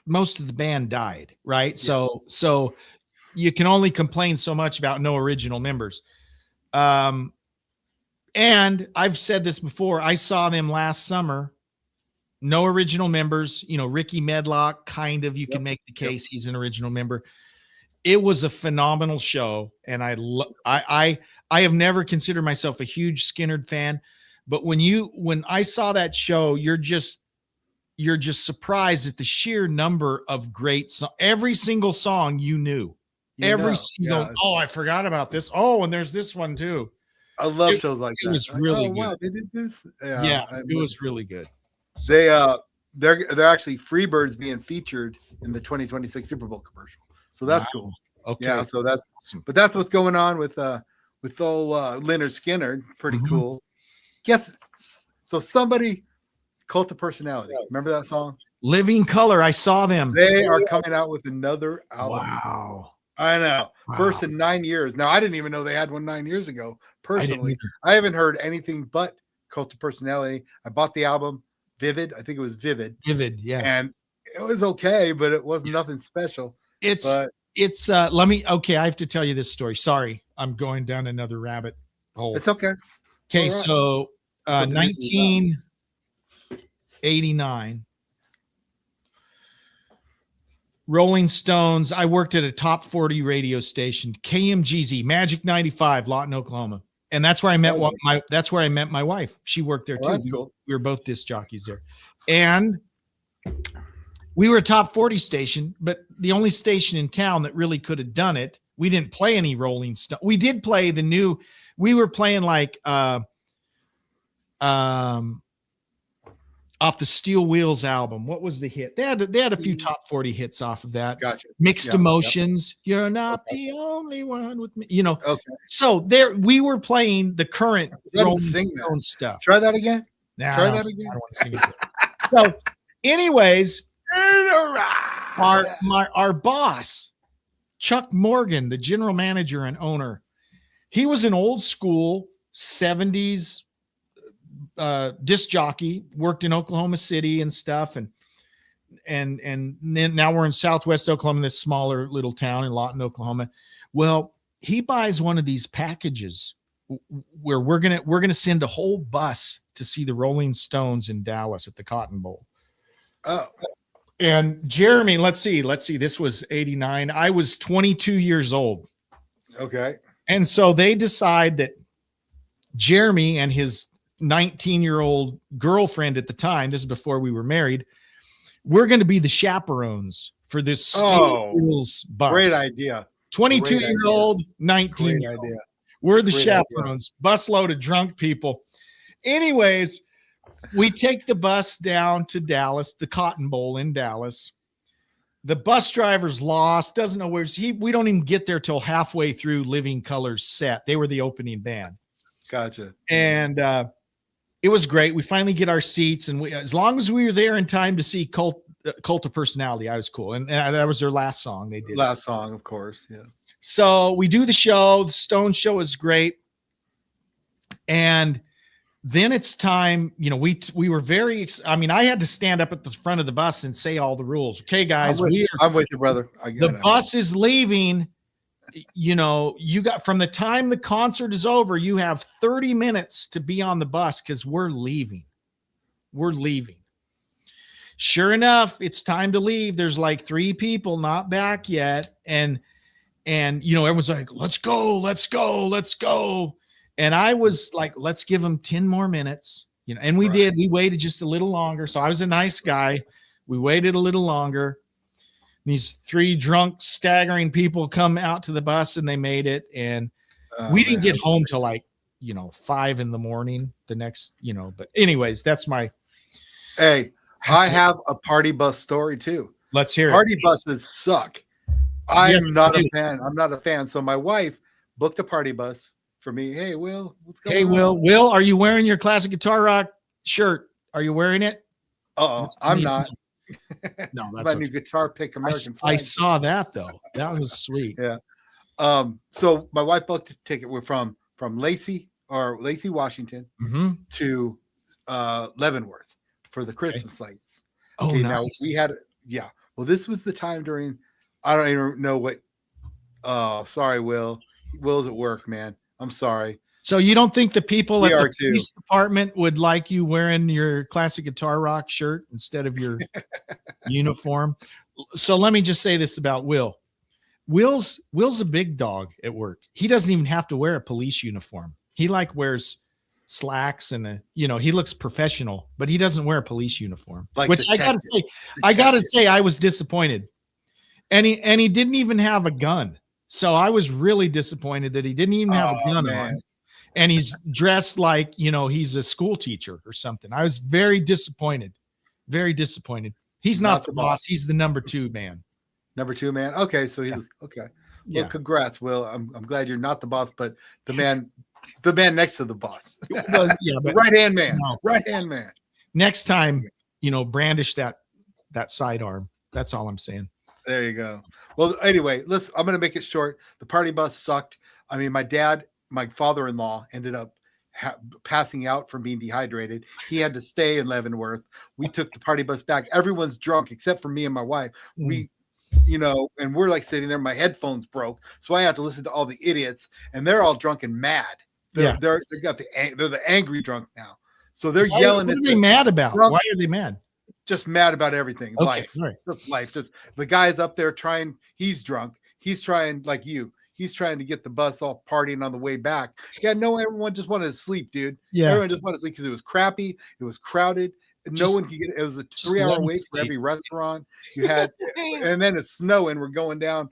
most of the band died, right? Yeah. So you can only complain so much about no original members. And I've said this before. I saw them last summer. No original members. Ricky Medlock, kind of. You can make the case he's an original member. It was a phenomenal show, and I have never considered myself a huge Skynyrd fan, but when I saw that show, you're just surprised at the sheer number of great songs. Every single song you knew. I forgot about this. Oh, and there's this one too. I love shows like that. It was really good. Wow, they did this. It was really good. They're actually Freebirds being featured in the 2026 Super Bowl commercial. So that's cool. Okay. Yeah, so that's what's going on with old Leonard Skinner. Pretty cool. Guess so somebody Cult of Personality. Remember that song? Living Color. I saw them. They are coming out with another album. Wow. I know. Wow. First in 9 years. Now, I didn't even know they had one 9 years ago. I didn't Personally, either. I haven't heard anything but Cult of Personality. I bought the album Vivid. I think it was Vivid. Vivid. Yeah. And it was okay, but it wasn't nothing special. It's But okay. I have to tell you this story. Sorry. I'm going down another rabbit hole. it's okay. Okay. all right. So, That's what the news is about. 1989. Rolling Stones. I worked at a top 40 radio station, KMGZ, Magic 95, Lawton, Oklahoma. And that's where I met that's where I met my wife. She worked there too. That's cool. We were both disc jockeys there. And we were a top 40 station, but the only station in town that really could have done it. We didn't play any Rolling Stone. We did play we were playing like off the Steel Wheels album. What was the hit? They had a few top 40 hits off of that. Gotcha. Mixed Yeah, Emotions. You're not the only one with me. Okay. So there we were playing the current Let 'em Rolling sing that. Stone stuff. Try that again. Nah, Try I that don't again. want to sing it. So, anyways, our boss, Chuck Morgan, the general manager and owner, he was an old school 70s disc jockey, worked in Oklahoma City and stuff, and then now we're in Southwest Oklahoma, this smaller little town in Lawton, Oklahoma. Well, he buys one of these packages where we're gonna send a whole bus to see the Rolling Stones in Dallas at the Cotton Bowl. Oh, And Jeremy, let's see, this was 89. I was 22 years old. okay. And so they decide that Jeremy and his 19-year-old girlfriend at the time, this is before we were married, we're going to be the chaperones for this Steel Wheels bus. Great idea. 22-year-old, Great 19-year-old. idea. We're the Great chaperones, busload of drunk people. Anyways, we take the bus down to Dallas, the Cotton Bowl in Dallas. The bus driver's lost, doesn't know where's he. We don't even get there till halfway through Living Color's set. They were the opening band. Gotcha. And it was great. We finally get our seats, and as long as we were there in time to see Cult of Personality, I was cool. And that was their last song they did. Last song, of course. Yeah. So we do the show. The Stone show is great. And then it's time, we were very, I had to stand up at the front of the bus and say all the rules. Okay, guys, I'm with you, brother. the bus is leaving. You got from the time the concert is over, you have 30 minutes to be on the bus because we're leaving. Sure enough, it's time to leave. There's like 3 people not back yet. And everyone's like, let's go. And I was like, let's give them 10 more minutes, and we did. We waited just a little longer. So I was a nice guy. We waited a little longer. These 3 drunk, staggering people come out to the bus, and they made it. And we didn't get home till 5 in the morning the next, but anyways, that's my. Hey, I have a party bus story too. Let's hear Party it. buses suck. I'm Yes, not they a do. fan. I'm not a fan. So my wife booked a party bus for me. Hey, Will, what's going Hey, on? Will, are you wearing your Classic Guitar Rock shirt? Are you wearing it? Uh-oh, I'm not. No, My that's new okay. guitar pick American I flag. saw that though. That was sweet. Yeah. So my wife booked a ticket. We're from Lacey, Washington Mm-hmm. to Leavenworth for the Christmas lights. Oh, Okay, nice. now we had well, this was the time during I don't even know what sorry, Will's at work, man. I'm sorry. So you don't think the people We at are the too. police department would like you wearing your Classic Guitar Rock shirt instead of your uniform? So let me just say this about Will. Will's a big dog at work. He doesn't even have to wear a police uniform. He wears slacks and he looks professional, but he doesn't wear a police uniform. Like which I gotta say, I was disappointed. And he didn't even have a gun. So I was really disappointed that he didn't even have a gun on. And he's dressed like, he's a school teacher or something. I was very disappointed. Very disappointed. He's not the boss. He's the number 2 man. Number 2 man. Okay, so he's okay. Well, Yeah. congrats, Will. I'm glad you're not the boss, but the man next to the boss. Well, yeah, The but right-hand man. No. Right-hand man. next time, brandish that sidearm. That's all I'm saying. There you go. Well, anyway, I'm going to make it short. The party bus sucked. I mean, my father-in-law ended up passing out from being dehydrated. He had to stay in Leavenworth. We took the party bus back. Everyone's drunk except for me and my wife. We, and we're like sitting there. My headphones broke, so I had to listen to all the idiots, and they're all drunk and mad. They're the angry drunk now. So they're yelling. What are they mad about? Drunk, why are they mad? Just mad about everything. Okay, life. right. Just life. Just the guy's up there trying. He's drunk. He's trying like you. He's trying to get the bus all partying on the way back. Yeah, no, everyone just wanted to sleep, dude. Yeah. Everyone just wanted to sleep because it was crappy. It was crowded. No one could get it. It was a 3-hour wait for every restaurant. You had, and then it's snowing. We're going down,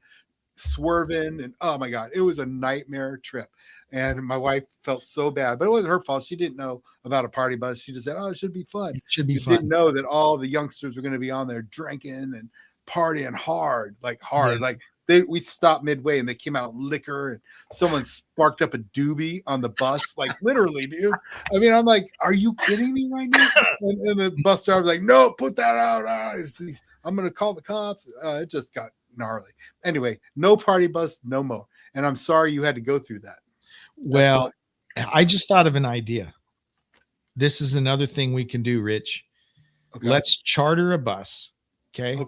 swerving, and oh my God, it was a nightmare trip. And my wife felt so bad, but it wasn't her fault. She didn't know about a party bus. She just said, "Oh, it should be fun." It should be fun. Didn't know that all the youngsters were going to be on there drinking and partying hard. Yeah. Like we stopped midway and they came out liquor and someone sparked up a doobie on the bus, like literally, dude. I mean, I'm like, are you kidding me right now? And the bus driver's like, no, put that out. I'm going to call the cops. It just got gnarly. Anyway, no party bus, no more. And I'm sorry you had to go through that. Well, I just thought of an idea. This is another thing we can do, Rich. Okay. Let's charter a bus. Okay.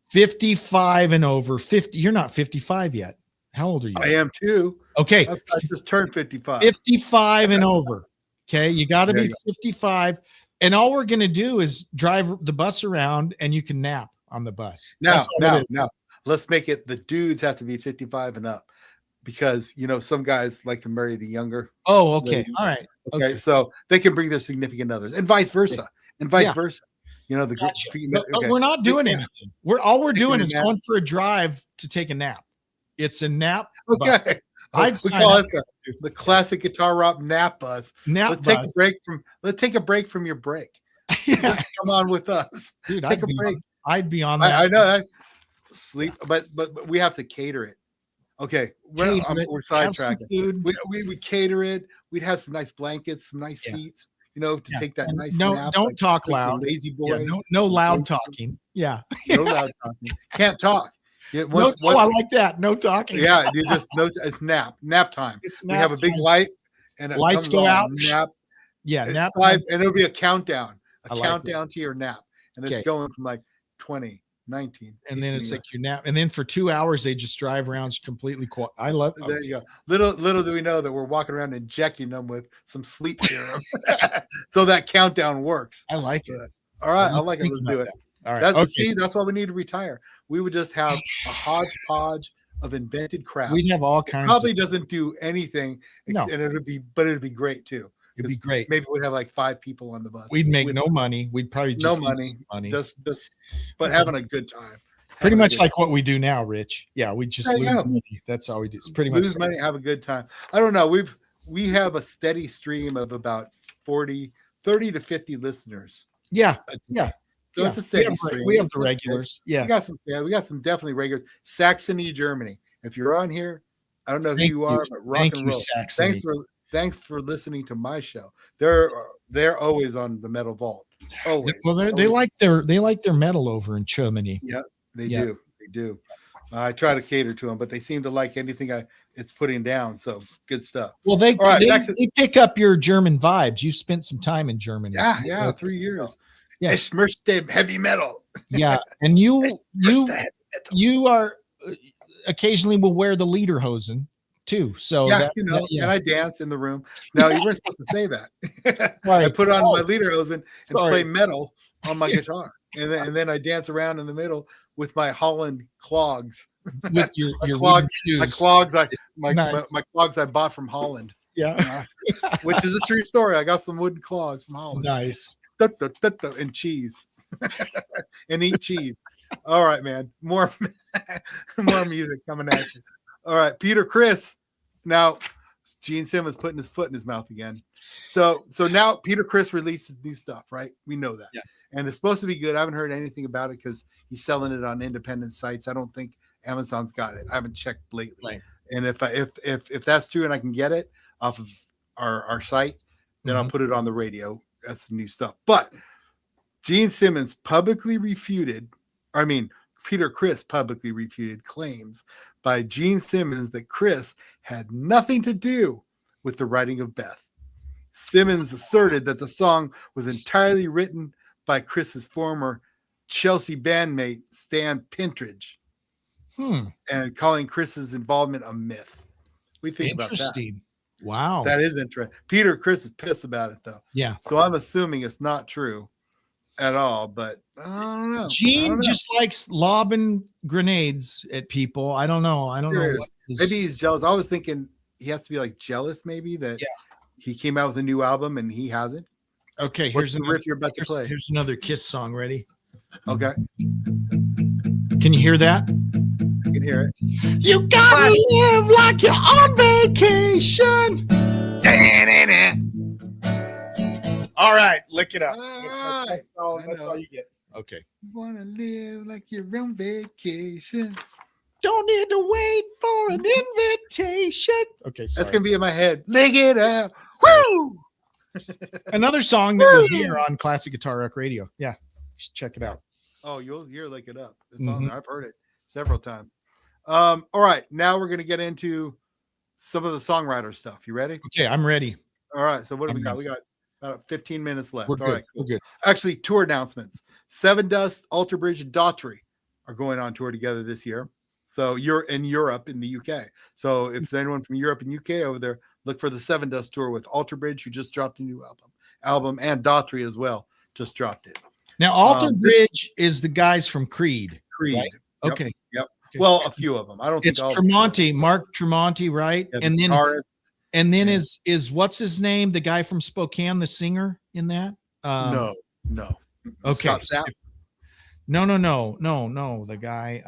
55 and over. 50. You're not 55 yet. How old are you? I am too. Okay. I just turned 55. 55 and over. Okay. You got to be 55. And all we're going to do is drive the bus around and you can nap on the bus. Now, let's make it the dudes have to be 55 and up because, some guys like to marry the younger. Oh, okay. Lady. All right. Okay. So they can bring their significant others and vice versa. Gotcha. But we're not doing anything. We're doing is going for a drive to take a nap. It's a nap. Okay. Bus. We call it the classic Guitar Rock nap bus. Let's take a break from your break. Come on with us. Dude, take a break. I'd be on that. I know that. Sleep, but we have to cater it. Okay. We're sidetracking. We cater it. We'd have some nice blankets, some nice seats. To take that nice nap. Don't talk loud. Lazy boy. Yeah, no loud talking. Yeah. No loud talking. Can't talk. I like that. No talking. Yeah, it's nap time. We have a big light and lights go out. Nap. Yeah, nap. And it'll be a countdown. Countdown to your nap. And it's going from like 20, 19. And then it's like your nap. And then for 2 hours they just drive around completely quiet. I love it. There you go. Little do we know that we're walking around injecting them with some sleep serum. So that countdown works. I like it. All right. I like it. Let's do it. All right. That's why we need to retire. We would just have a hodgepodge of invented crap. We'd have all kinds. Probably doesn't do anything. No. And it'd be great too. It'd be great. Maybe we'd have like 5 people on the bus. We'd make no money. We'd probably just no money. But having a good time. Pretty much like what we do now, Rich. Yeah, we just lose money. That's all we do. It's pretty much lose money, have a good time. I don't know. We have a steady stream of about 30 to 50 listeners. Yeah. So it's a steady stream. We have the regulars. Yeah. We got some definitely regulars. Saxony, Germany. If you're on here, I don't know who you are, but rock and roll. Saxony. Thanks for listening to my show. They're always on the Metal Vault. Always. Well, they like their metal over in Germany. Yeah, they do. They do. I try to cater to them, but they seem to like anything it's putting down. So good stuff. Well, they pick up your German vibes. You spent some time in Germany. Yeah, 3 years. Yeah, Schmerste heavy metal. Yeah, and you are occasionally will wear the lederhosen too. So and I dance in the room. No, you weren't supposed to say that. Right. I put on my lederhosen and play metal on my guitar, and then I dance around in the middle with my Holland clogs. With your clogs, shoes. my clogs I bought from Holland. Yeah, which is a true story. I got some wooden clogs from Holland. Nice. And cheese and eat cheese. All right, man. More music coming at you. All right, Peter Criss. Now, Gene Simmons putting his foot in his mouth again. So now Peter Criss releases new stuff, right? We know that. Yeah. And it's supposed to be good. I haven't heard anything about it because he's selling it on independent sites. I don't think Amazon's got it. I haven't checked lately. Right. And if that's true and I can get it off of our site, then I'll put it on the radio that's new stuff. But Gene Simmons publicly refuted, Peter Criss publicly refuted claims by Gene Simmons that Criss had nothing to do with the writing of Beth. Simmons asserted that the song was entirely written by Criss's former Chelsea bandmate Stan Pentridge, and calling Criss's involvement a myth. We think about that. Interesting. Wow. That is interesting. Peter Criss is pissed about it though. Yeah. So I'm assuming it's not true at all, but I don't know. Gene just likes lobbing grenades at people. I don't know. Sure. What Maybe he's jealous. I was thinking he has to be like jealous, maybe that he came out with a new album and he hasn't. Okay, What's the riff you're about to play? Here's another Kiss song. Ready? Okay. Can you hear that? I can hear it. You gotta live like you're on vacation. All right, lick it up. That's all you get. Okay. You want to live like you're on vacation. Don't need to wait for an invitation. Okay, sorry. That's going to be in my head. Lick it up. Woo! Another song that you'll hear on Classic Guitar Rock Radio. Yeah, just check it out. Oh, you'll hear Lick It Up. It's on there. I've heard it several times. All right, now we're going to get into some of the songwriter stuff. You ready? Okay, I'm ready. All right, so what do we got? We got about 15 minutes left. We're All good. right, cool. We're good. Actually, tour announcements. Seven Dust, Alter Bridge, and Daughtry are going on tour together this year. So you're in Europe, in the UK. So if there's anyone from Europe and UK over there, look for the Seven Dust tour with Alter Bridge, who just dropped a new album, and Daughtry as well, just dropped it. Now, Alter Bridge is the guys from Creed. Creed. Right? Yep. Okay. Yep. Okay. Well, a few of them. I don't think It's all Tremonti, Mark Tremonti, right? Yeah, and then is what's his name? The guy from Spokane, the singer in that? No. Okay. Scott Sapp? No. The guy.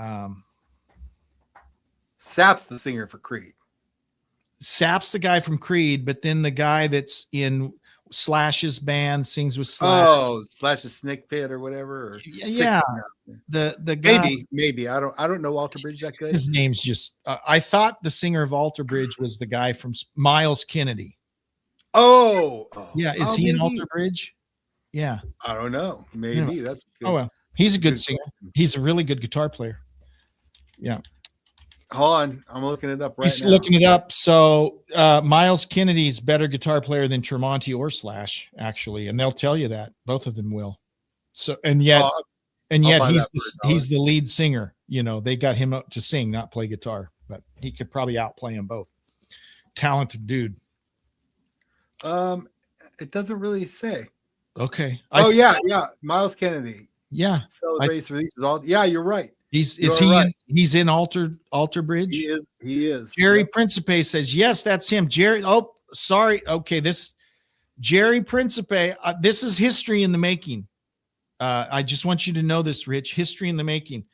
Sapp's the singer for Creed. Sapp's the guy from Creed, but then the guy that's in Slash's band sings with Slash. Oh, Slash's Snake Pit or whatever. Or yeah. The guy, maybe I don't know Alter Bridge that good. His name's just. I thought the singer of Alter Bridge was the guy from Miles Kennedy. Oh. Yeah, is he in Alter Bridge? Yeah. I don't know. Maybe that's good. Oh well, he's a good singer. He's a really good guitar player. Yeah. Hold on, I'm looking it up right now. He's looking it up. So Miles Kennedy's better guitar player than Tremonti or Slash, actually, and they'll tell you that. Both of them will. So and yet he's the lead singer. You know, they got him up to sing, not play guitar, but he could probably outplay them both. Talented dude. It doesn't really say. Okay. Yeah. Miles Kennedy. Yeah. Celebrates releases all. Yeah, you're right. He's in Alter Bridge? He is. Jerry Principe says, yes, that's him. Jerry. Oh, sorry. Okay. Jerry Principe. This is history in the making. I just want you to know this, Rich. History in the making.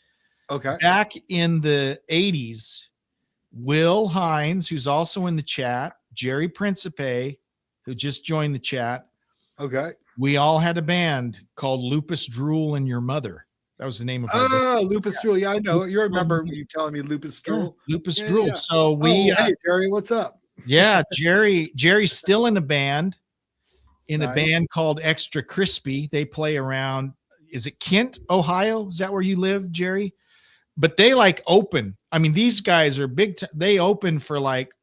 Okay. Back in the 80s, Will Hines, who's also in the chat, Jerry Principe, who just joined the chat. Okay. We all had a band called Lupus Drool and Your Mother. That was the name of it. Lupus Drool. Yeah, I know. You remember you telling me Lupus Drool? Yeah, Lupus Drool. Yeah. So hey, Jerry, what's up? Yeah, Jerry's still in a band, a band called Extra Crispy. They play around. Is it Kent, Ohio? Is that where you live, Jerry? But they like open. I mean, these guys are big. They open for like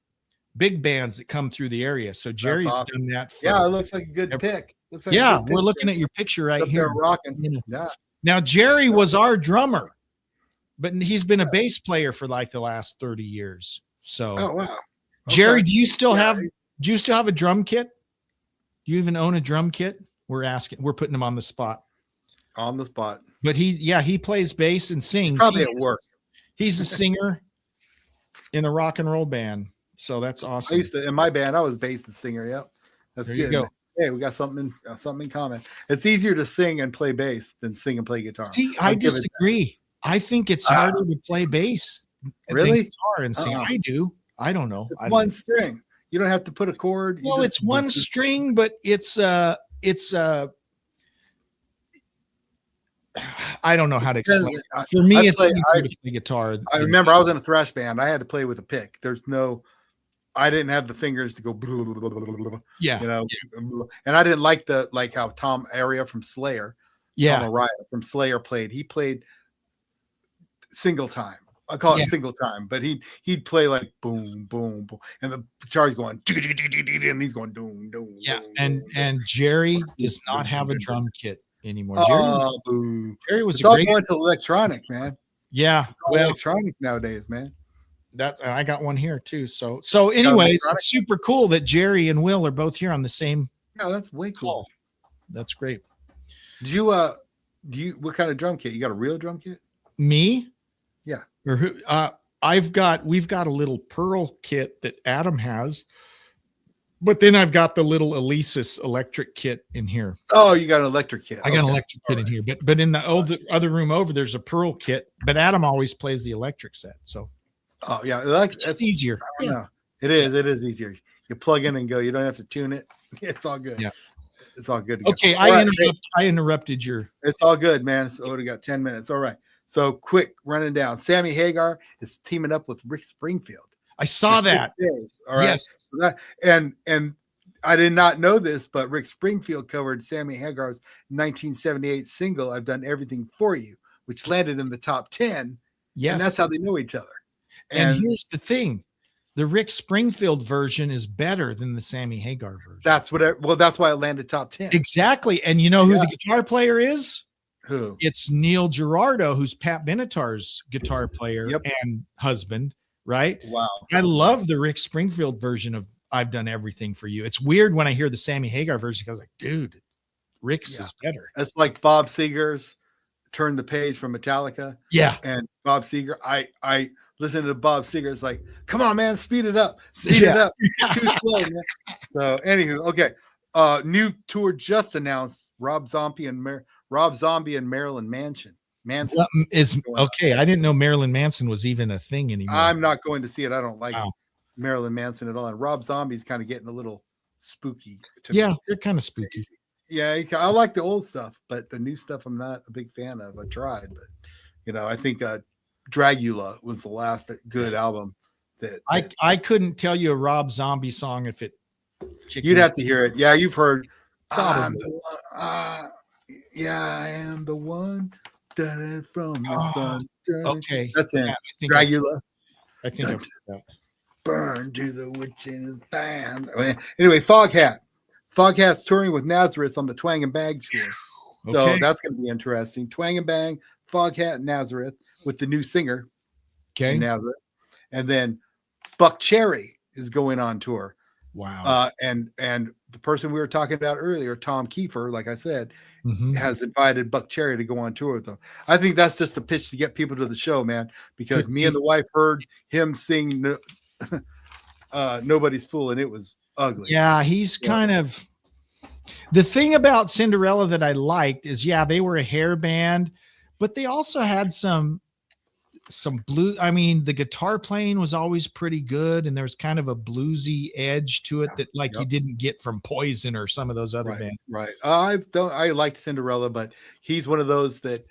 big bands that come through the area. So Jerry's done that. It looks like a good pick. Looks like we're looking at your picture right here. Rocking. You know. Yeah. Now, Jerry was our drummer, but he's been a bass player for like the last 30 years. So, wow. Okay. Jerry, do you still have a drum kit? Do you even own a drum kit? We're putting him on the spot. On the spot. But he plays bass and sings. Probably at work. He's a singer in a rock and roll band. So that's awesome. In my band, I was bass and singer. Yep. That's there good. You go. Hey, we got something in common. It's easier to sing and play bass than sing and play guitar. See, I disagree. I think it's harder to play bass really? than guitar and sing. I do. I don't know. It's one string. You don't have to put a chord. Well, it's one string, but it's I don't know how to explain it. For me, it's easier to play guitar. I remember I was in a thrash band. I had to play with a pick. There's no I didn't have the fingers to go, blah, blah, blah, blah, blah, blah, Yeah. you know, and I didn't like how Tom Araya from Slayer, Yeah. Tom Araya from Slayer played. He played single time. I call it single time, but he'd play like boom, boom, boom, and the guitar's going, and he's going doom, doom. Yeah, boom, and Jerry does not have a drum kit anymore. Jerry was it's a all great. going to electronic, man. Yeah, Well, electronic nowadays, man. That I got one here too. So anyways, it's super cool that Jerry and Will are both here on the same. Yeah, that's way cool. Call. That's great. Did you what kind of drum kit? You got a real drum kit? Me? Yeah. Or who? We've got a little Pearl kit that Adam has, but then I've got the little Alesis electric kit in here. Oh, you got an electric kit. I got an electric kit in here, but in the other room over, there's a Pearl kit. But Adam always plays the electric set, so. Oh yeah, it's just easier. Yeah. It is. It is easier. You plug in and go. You don't have to tune it. It's all good. Yeah. It's all good. Okay, I interrupted your. It's all good, man. So we got 10 minutes. All right. So quick running down. Sammy Hagar is teaming up with Rick Springfield. I saw that. All right. Yes. And I did not know this, but Rick Springfield covered Sammy Hagar's 1978 single, "I've Done Everything for You," which landed in the top 10. Yes. And that's how they know each other. And here's the thing. The Rick Springfield version is better than the Sammy Hagar version. That's why it landed top 10. Exactly. And you know who the guitar player is? Who? It's Neil Girardo, who's Pat Benatar's guitar player and husband, right? Wow. I love the Rick Springfield version of "I've Done Everything for You." It's weird when I hear the Sammy Hagar version because, like, dude, Rick's is better. It's like Bob Seger's "Turn the Page" from Metallica. Yeah. And Bob Seger, I listen to Bob Seger. It's like, come on, man, speed it up. Speed it up. Too slow, man. So, anywho, okay. New tour just announced. Rob Zombie and Marilyn Manson. Is okay. I didn't know Marilyn Manson was even a thing anymore. I'm not going to see it. I don't like Marilyn Manson at all. And Rob Zombie's kind of getting a little spooky. Yeah, they're kind of spooky. Yeah, I like the old stuff, but the new stuff I'm not a big fan of. I tried, but I think Dragula was the last good album that I couldn't tell you a Rob Zombie song if it. You'd have to hear it. Yeah, you've heard. Probably. Yeah, I am the one from the sun. Okay, that's it. Yeah, Dragula. I think I've heard that. Burn to the witch in his band. Anyway, Foghat's touring with Nazareth on the Twang and Bang tour. So that's going to be interesting. Twang and Bang, Foghat, Nazareth with the new singer. Okay. Nazareth. And then Buck Cherry is going on tour. Wow. And the person we were talking about earlier, Tom Kiefer, like I said, has invited Buck Cherry to go on tour with them. I think that's just a pitch to get people to the show, man, because me and the wife heard him sing Nobody's Fool, and it was ugly. Yeah, he's kind of the thing about Cinderella that I liked is they were a hair band, but they also had some blue. I mean, the guitar playing was always pretty good, and there was kind of a bluesy edge to it that you didn't get from Poison or some of those other bands. Right. I liked Cinderella, but he's one of those that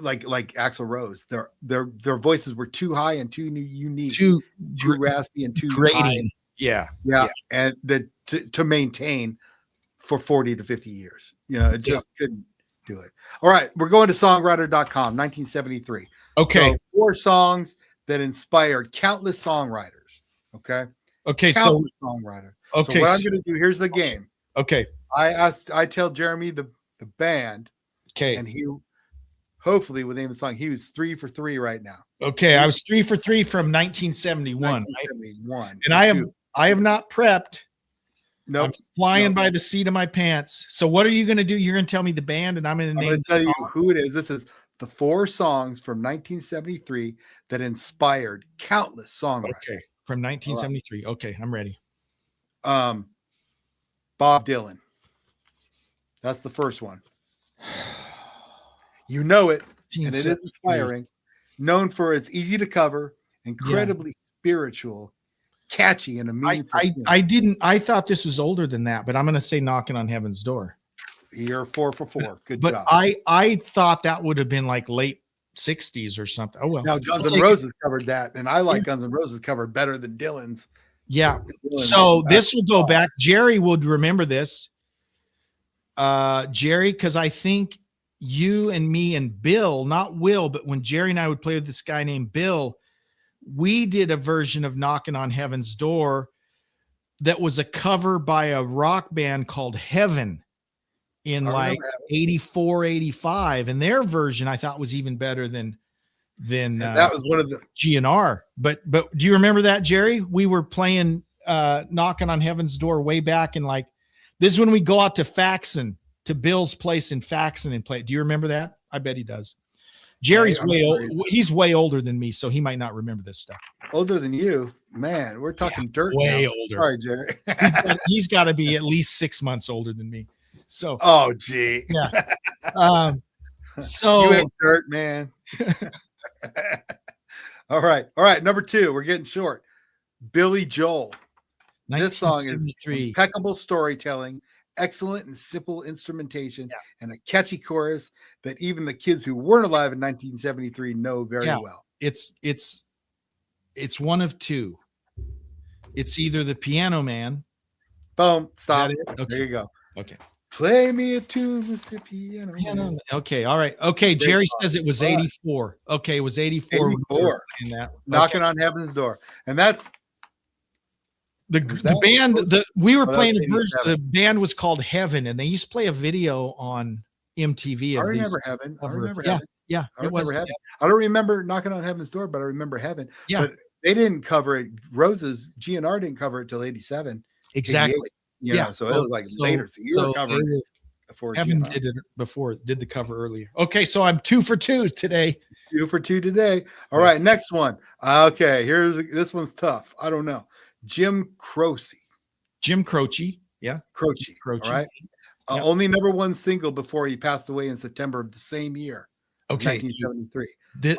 like Axl Rose. Their voices were too high and too unique, too raspy and too grating. High. Yeah. And that to maintain for 40 to 50 years. It just couldn't do it. All right, we're going to songwriter.com, 1973. Okay. So 4 songs that inspired countless songwriters. Okay. Countless songwriter. Okay. So what I'm going to do, here's the game. Okay. I tell Jeremy the band. Okay. And he hopefully will name the song. He was 3 for 3 right now. Okay. I was 3 for 3 from 1971. 1971. Right? And I have not prepped. No, I'm flying by the seat of my pants. So what are you going to do? You're going to tell me the band, and I'm going to tell you who it is. This is the 4 songs from 1973 that inspired countless songwriters. Okay, from 1973. Okay, I'm ready. Bob Dylan. That's the first one. You know it, and it is inspiring. Known for its easy to cover, incredibly spiritual, catchy, and a meaningful. I thought this was older than that, but I'm going to say Knocking on Heaven's Door. You're 4 for 4. Good job. But I thought that would have been like late 60s or something. Oh well. Now Guns I'll N' take it. Roses covered that, and I like Guns N' Roses covered better than Dylan's. Yeah. Dylan's So back. this will go back. Jerry would remember this. Jerry, because I think you and me and Bill, not Will, but when Jerry and I would play with this guy named Bill, we did a version of Knocking on Heaven's Door that was a cover by a rock band called Heaven in I like remember Heaven. 84, 85. And their version I thought was even better than And that was one of the GNR. But do you remember that, Jerry? We were playing Knocking on Heaven's Door way back in like, this is when we go out to Faxon, to Bill's place in Faxon and play. Do you remember that? I bet he does. Jerry's I'm way old. sorry. He's way older than me, so he might not remember this stuff. older than you. Man, we're talking dirt. Way now. older. Sorry, Jerry. He's got to be at least 6 months older than me. So, Oh, gee. yeah. You So ain't dirt, man. All right. Number 2, we're getting short. Billy Joel. This song is 1973. impeccable storytelling, excellent and simple instrumentation, and a catchy chorus that even the kids who weren't alive in 1973 know very Yeah. well. It's one of two. It's either the Piano Man. Boom. Stop. Is that it? Okay. There you go. Okay. Play me a tune, Mr. Piano Man. Okay. All right. Okay. Great Jerry song. says it was All right. 84. Okay. It was 84. when we were 84. playing that. Knocking Okay. on Heaven's Door. And that's The that band, was- we were that playing was a version. 87. The band was called Heaven, and they used to play a video on MTV. I Of remember these Heaven. I cover- remember yeah, Heaven. yeah, I it was. remember Heaven. I don't remember Knocking on Heaven's Door, but I remember Heaven. Yeah. But they didn't cover it. Roses, GNR didn't cover it till 87. Exactly. 88, you know, so it was like later. So you were covering it before Heaven GNR. did it before, did the cover earlier. Okay, so I'm 2 for 2 today. 2 for 2 today. All right, next one. Okay, this one's tough. I don't know. Jim Croce. Jim Croce. Yeah. Croce. Croce. All right. Yep. Only #1 single before he passed away in September of the same year. Okay. 1973. Th-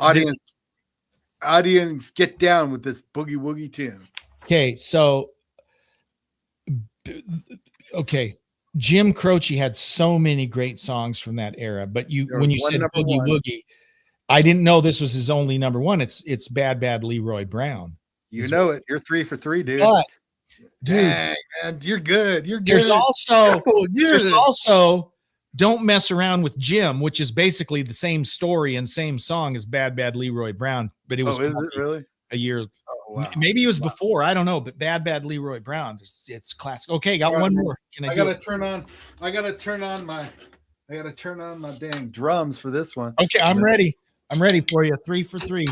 Audience, get down with this boogie woogie tune. Okay, so okay, Jim Croce had so many great songs from that era, but There when was you one said number Boogie one. Woogie, I didn't know this was his only #1. It's Bad Bad Leroy Brown. You know it. You're 3 for 3, dude. But dude, Dang, man, you're good. You're good. there's also Oh, there's good. also Don't Mess Around with Jim, which is basically the same story and same song as Bad Bad Leroy Brown, but it was Oh, is it probably really? a year. Oh, wow. Maybe it was before. I don't know, but Bad Bad Leroy Brown, it's classic. Okay, got All right, one man. more. Can I I do gotta it? turn on my dang drums for this one. Okay, I'm ready. I'm ready for you. 3 for 3.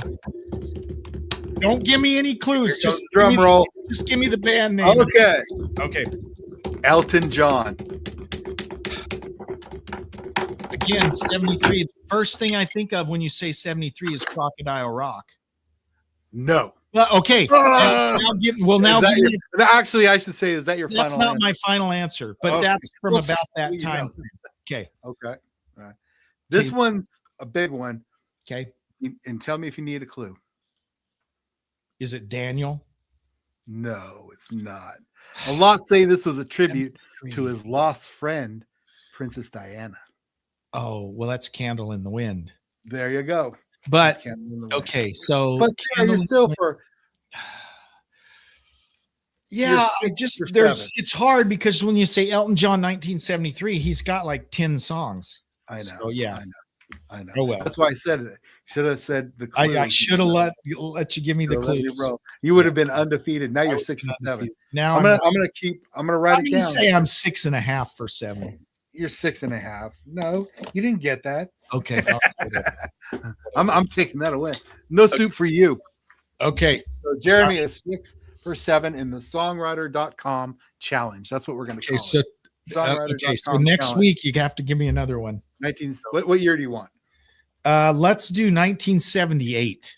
Don't give me any clues. Here goes Just the drum give me roll. just give me the band name. Okay. Okay. Elton John. Again, 73. The first thing I think of when you say 73 is Crocodile Rock. No. Well, okay. Ah! Now Is that give me- your- actually, I should say, is that your that's final not answer? my final answer, but Okay. that's from Well, about that you time. know. Okay. Okay. All right. This Okay. one's a big one. Okay. And tell me if you need a clue. Is it Daniel? No, it's not. A lot say this was a tribute 73. to his lost friend, Princess Diana. Oh, well, that's Candle in the Wind. There you go. But It's Candle in the Wind. okay, so But yeah, Candle you're in the still Wind- for Yeah, You're I just 6 or there's 7. it's hard because when you say Elton John 1973, he's got like 10 songs. I know. So, yeah. I know. Oh well. That's why I said it. Should have said the clue. I should have let you give me the Should've let you clues. roll. You would have been undefeated. Now I you're was 6 for not 7. Now I'm gonna write let it me down. say I'm 6.5 for 7. You're 6.5. No, you didn't get that. Okay. I'm taking that away. No soup for you. Okay. So Jeremy is 6 for 7 in the songwriter.com challenge. That's what we're gonna call Okay. So it. Songwriter.com okay. So next challenge. week you have to give me another one. 19 what year do you want? Let's do 1978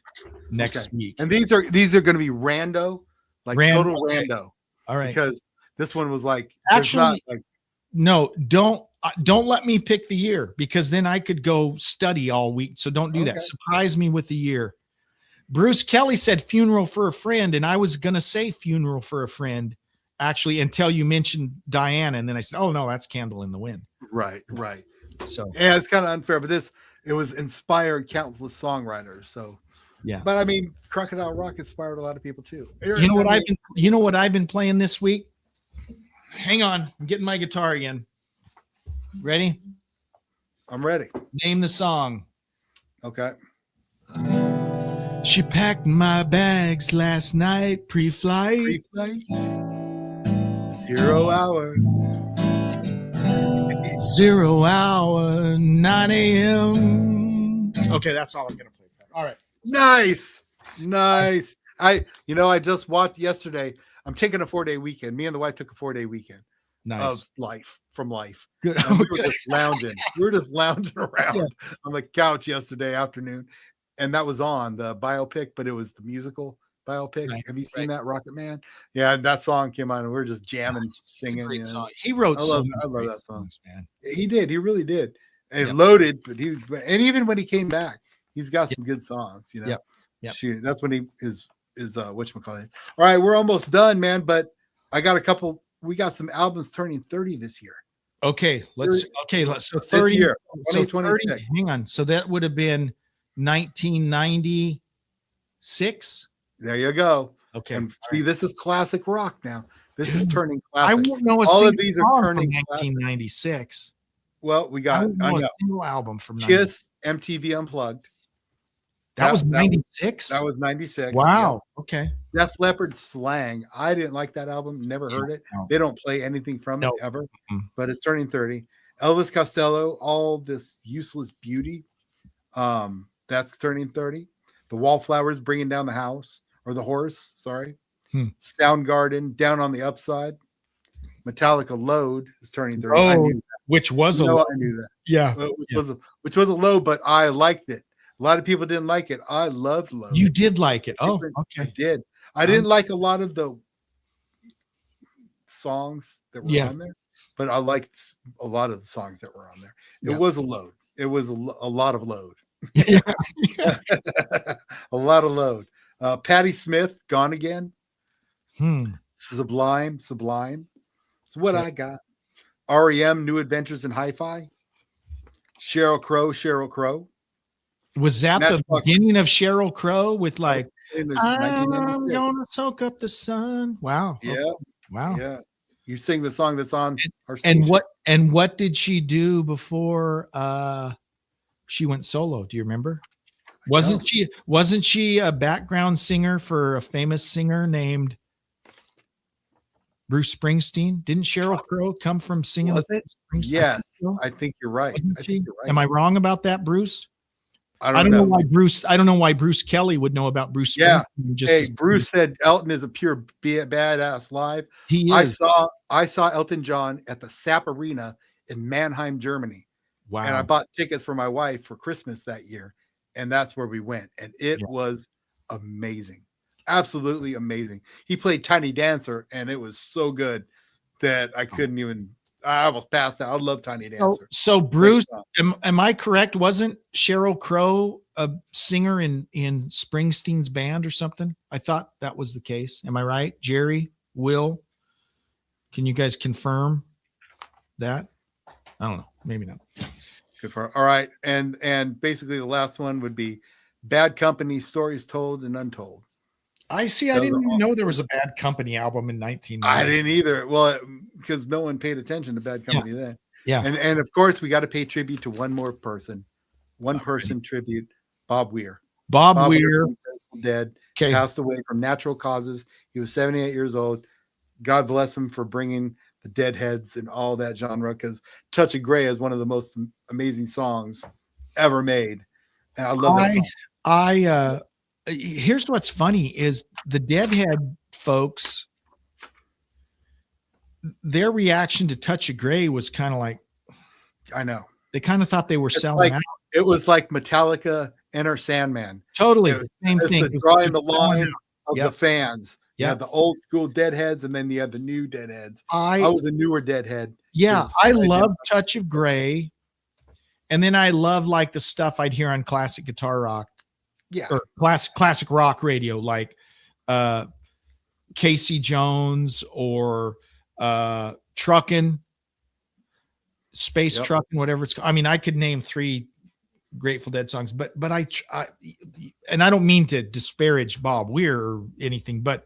next Okay. week. And these are going to be rando, like total Okay. rando, All right. because this one was like there's Actually, not, like, no, don't let me pick the year because then I could go study all week. So don't do that. Okay. Surprise me with the year. Bruce Kelly said Funeral for a Friend, and I was gonna say Funeral for a Friend actually until you mentioned Diana, and then I said, oh no, that's Candle in the Wind. right. So Yeah, it's kind of unfair, but this it was inspired countless songwriters. So, Yeah. but I mean, Crocodile Rock inspired a lot of people too. You know what I've been playing this week? Hang on, I'm getting my guitar again. Ready? I'm ready. Name the song. Okay. She packed my bags last night, pre-flight. 0 hour. 0 hour, 9 a.m. Okay, that's all I'm gonna play. All right. Nice. I just watched yesterday. I'm taking a 4-day weekend. Me and the wife took a 4-day weekend of Nice. life. Good. And we were just lounging. We were just lounging around on the couch yesterday afternoon. And that was on the biopic, but it was the musical biopic. Right, Have you seen that, Rocket Man? Yeah, and that song came on and we were just jamming, singing. It's a great you know. song. He wrote I love great that song. songs, man. He did. He really did. And Yep. loaded, but even when he came back, he's got some good songs, you know. Yep. Shoot, that's when he is whatchamacallit. All right, we're almost done, man. But I got we got some albums turning 30 this year. Okay, so 30 This year, so 2026. 30, hang on. So that would have been 1996. There you go. Okay. And see, this is classic rock now. This is Dude, turning I classic. won't know a All single of these are song turning from classic. 1996. Well, we I got won't know a single album from Kiss, MTV Unplugged. That was 96. That was 96. Wow. Okay. Def Leppard Slang. I didn't like that album. Never heard it. No. They don't play anything from No. it ever. Mm-mm. But it's turning 30. Elvis Costello, All This Useless Beauty. That's turning 30. The Wallflowers, Bringing Down the House or the Horse. Sorry. Soundgarden, Down on the Upside. Metallica, Load is turning 30. I knew that. Which was I a knew that. yeah. Which was a low, but I liked it. A lot of people didn't like it. I loved Load. You did like it. Oh, I okay. did. I didn't like a lot of the songs that were on there, but I liked a lot of the songs that were on there. It was a load. It was a lot of load. Yeah. A lot of load. Patti Smith, Gone Again. Sublime. It's what I got. REM, New Adventures in Hi-Fi. Sheryl Crow. Was that Matt the Fox. beginning of Sheryl Crow with like In the I'm 1996. gonna soak up the sun? Wow. Yeah. Wow. Yeah. You sing the song that's on our And station. what did she do before she went solo? Do you remember? Wasn't she a background singer for a famous singer named Bruce Springsteen? Didn't Sheryl Crow come from singing? Was with it? Bruce Springsteen? Yes. So. I think you're right. Wasn't I she? think you're right. Am I wrong about that, Bruce? I I don't know why Bruce. I don't know why Bruce Kelly would know about Bruce. Yeah. Springsteen, just Hey, to- Bruce said Elton is a pure badass live. he I is. saw Elton John at the SAP Arena in Mannheim, Germany. Wow. And I bought tickets for my wife for Christmas that year. And that's where we went. And it was amazing. Absolutely amazing. He played Tiny Dancer and it was so good that I couldn't even, I almost passed out. I love Tiny Dancer. So Bruce, am I correct? Wasn't Sheryl Crow a singer in Springsteen's band or something? I thought that was the case. Am I right? Jerry, Will, can you guys confirm that? I don't know. Maybe not. Good for all right. And basically the last one would be Bad Company, Stories Told and Untold. I see. I didn't even know there was a Bad Company album in 1990. I didn't either. Well, because no one paid attention to Bad Company then. Yeah. And of course we got to pay tribute to one more person. Tribute, Bob Weir. Bob Weir, dead, okay, passed away from natural causes. He was 78 years old. God bless him for bringing the Deadheads and all that genre, because Touch of Grey is one of the most amazing songs ever made. And I love that song. Here's what's funny is the Deadhead folks, their reaction to Touch of Grey was kind of like, I know. they kind of thought they were selling out. It was like Metallica, Enter Sandman. Totally. It was Same thing. Drawing the line of the fans. You Yep. had the old school Deadheads, and then you had the new Deadheads. I was a newer Deadhead. Yeah, Yes, I I did. love Touch of Grey. And then I love like the stuff I'd hear on classic guitar rock Yeah. or classic rock radio, like Casey Jones or Truckin', Space Yep. Truckin', whatever it's called. I mean, I could name 3 Grateful Dead songs, but and I don't mean to disparage Bob Weir or anything, but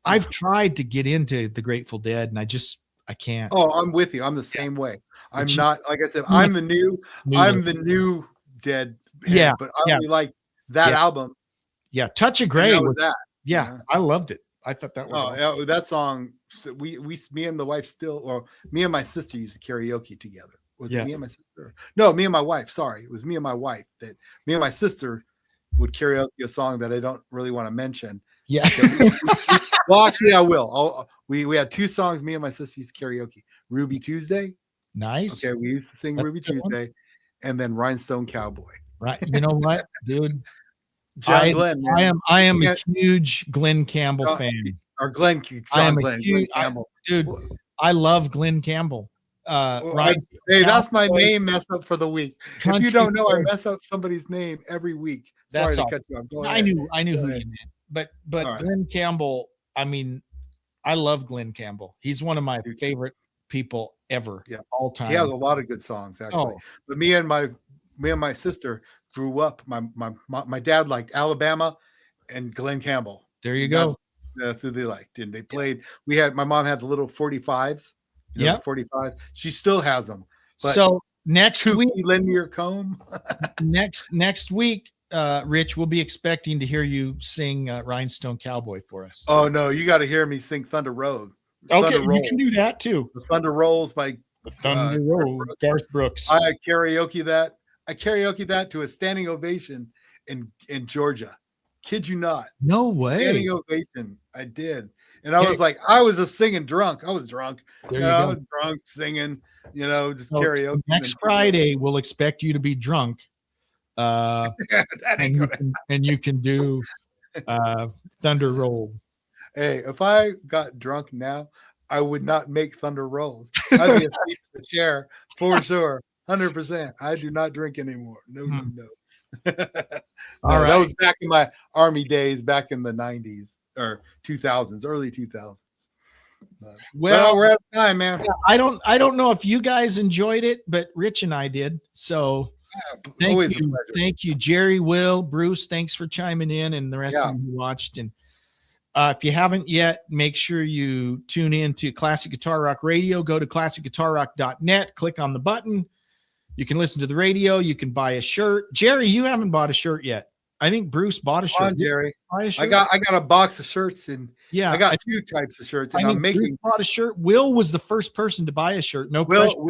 I've tried to get into the Grateful Dead, and I can't. Oh, I'm with you. I'm the same way. I'm But not, like I said, I'm the new Dead. Yeah, But I only like that album. Yeah, Touch of And Grey that was was that. yeah, I loved it. I thought that was Oh, awesome. yeah, that song. Me and the wife me and my sister used to karaoke together. Was Yeah. it me and my sister? No, me and my wife. Sorry, it was me and my wife. That me and my sister would karaoke a song that I don't really want to mention. Yeah. Well, actually, I will. We had 2 songs. Me and my sister used to karaoke. Ruby Tuesday. Nice. Okay, we used to sing That's Ruby a good one. Tuesday, and then Rhinestone Cowboy. Right. You know what, dude? John Glenn. Man. I am a Yeah. huge Glenn Campbell fan. Or Glenn. I am Glenn Campbell. Dude, I love Glenn Campbell. Hey, that's my name mess up for the week. If you don't know, I Country mess up somebody's name every week. Sorry That's to all. cut you off. Go I ahead. knew Go who you ahead. meant. But All right. Glenn Campbell, I mean, I love Glenn Campbell. He's one of my Dude. favorite people ever. Yeah. All time. He has a lot of good songs, actually. Oh. But me and my sister grew up. My dad liked Alabama and Glenn Campbell. There you go. That's who they liked. And they played. My mom had the little 45s. Yeah. 45. She still has them. But So next week, lend me your comb. next week, Rich, we'll be expecting to hear you sing Rhinestone Cowboy for us. Oh no, you got to hear me sing Thunder Road. Okay, Thunder you Rolls. can do that too. The Thunder Rolls by Thunder Road, Garth Brooks. I karaoke that to a standing ovation in Georgia. Kid you not. No way. Standing ovation. I did. And I was like, I was just singing drunk. I was drunk. There you I go. was drunk singing, just So karaoke. next Friday, we'll expect you to be drunk. That ain't gonna- And you can do Thunder Roll. Hey, if I got drunk now, I would not make Thunder Rolls. I'd be asleep in the chair for sure. 100%. I do not drink anymore. No. All right. That was back in my Army days, back in the 90s or 2000s, early 2000s. Well, we're out of time, man. I don't know if you guys enjoyed it, but Rich and I did. So Always a pleasure. thank you, Jerry, Will, Bruce. Thanks for chiming in, and the rest of them who watched. And if you haven't yet, make sure you tune in to Classic Guitar Rock Radio. Go to classicguitarrock.net, click on the button. You can listen to the radio. You can buy a shirt. Jerry, you haven't bought a shirt yet. I think Bruce bought a shirt. Come on, Jerry. Buy a shirt? I got a box of shirts, and Yeah, I got 2 types of shirts, and I I'm think making. Bruce bought a shirt. Will was the first person to buy a shirt. No Will question.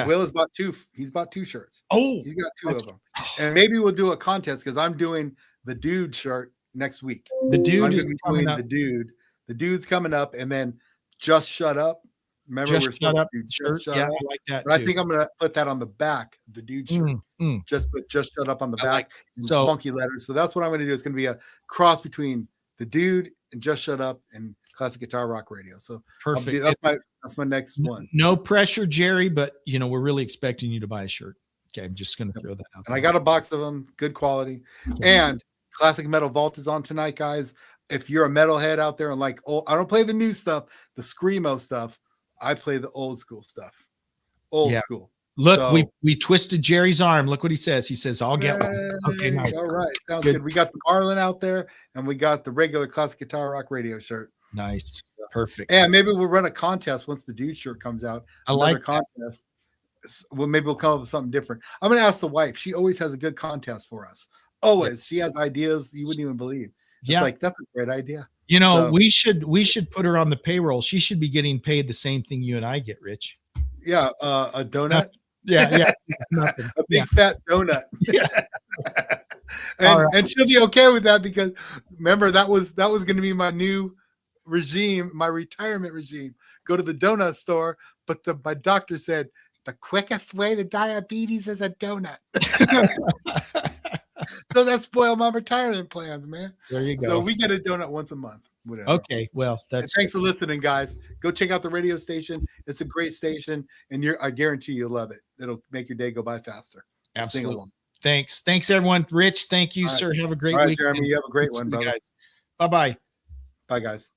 Will has bought 2. He's bought 2 shirts. Oh, He's got 2 of them, and maybe we'll do a contest because I'm doing the Dude shirt next week. the dude I'm is gonna be coming doing up. the Dude. The Dude's coming up, and then Just Shut Up. Remember, Just we're Shut supposed Up to do shirt. Just Shut Yeah, Up. I like that. But I too. think I'm gonna put that on the back of the Dude shirt. Just put Just Shut Up on the I back like in so- funky letters. So that's what I'm gonna do. It's gonna be a cross between the Dude and Just Shut Up and Classic Guitar Rock Radio. So perfect. that's my next one. No pressure, Jerry, but we're really expecting you to buy a shirt. Okay, I'm just going to throw that out. And I got a box of them, good quality. And Classic Metal Vault is on tonight, guys. If you're a metalhead out there and I don't play the new stuff, the screamo stuff. I play the old school stuff. Old school. Look, So- we twisted Jerry's arm. Look what he says. He says, "I'll get one." Okay, nice. All right. Sounds Good. good. We got the Marlin out there, and we got the regular Classic Guitar Rock Radio shirt. Nice, perfect. And maybe we'll run a contest once the Dude shirt comes out. I Another like that. contest. Well, maybe we'll come up with something different. I'm going to ask the wife. She always has a good contest for us. Always. She has ideas you wouldn't even believe. It's Yeah. like, that's a great idea. So- we should put her on the payroll. She should be getting paid the same thing you and I get, Rich. Yeah. A donut. Yeah. Nothing. A big fat donut. Yeah. and, All right. and she'll be okay with that because remember that was going to be my new regime, my retirement regime. Go to the donut store, but my doctor said the quickest way to diabetes is a donut. So that spoiled my retirement plans, man. There you go. So we get a donut once a month. Whatever. Okay, well, And that's thanks for listening, guys. Go check out the radio station. It's a great station, and I guarantee you'll love it. It'll make your day go by faster. Sing absolutely. along. Thanks, everyone. Rich, thank you, All right. sir. Have a great All right, week. Jeremy, you have a great one, brother. Bye bye. Bye, guys.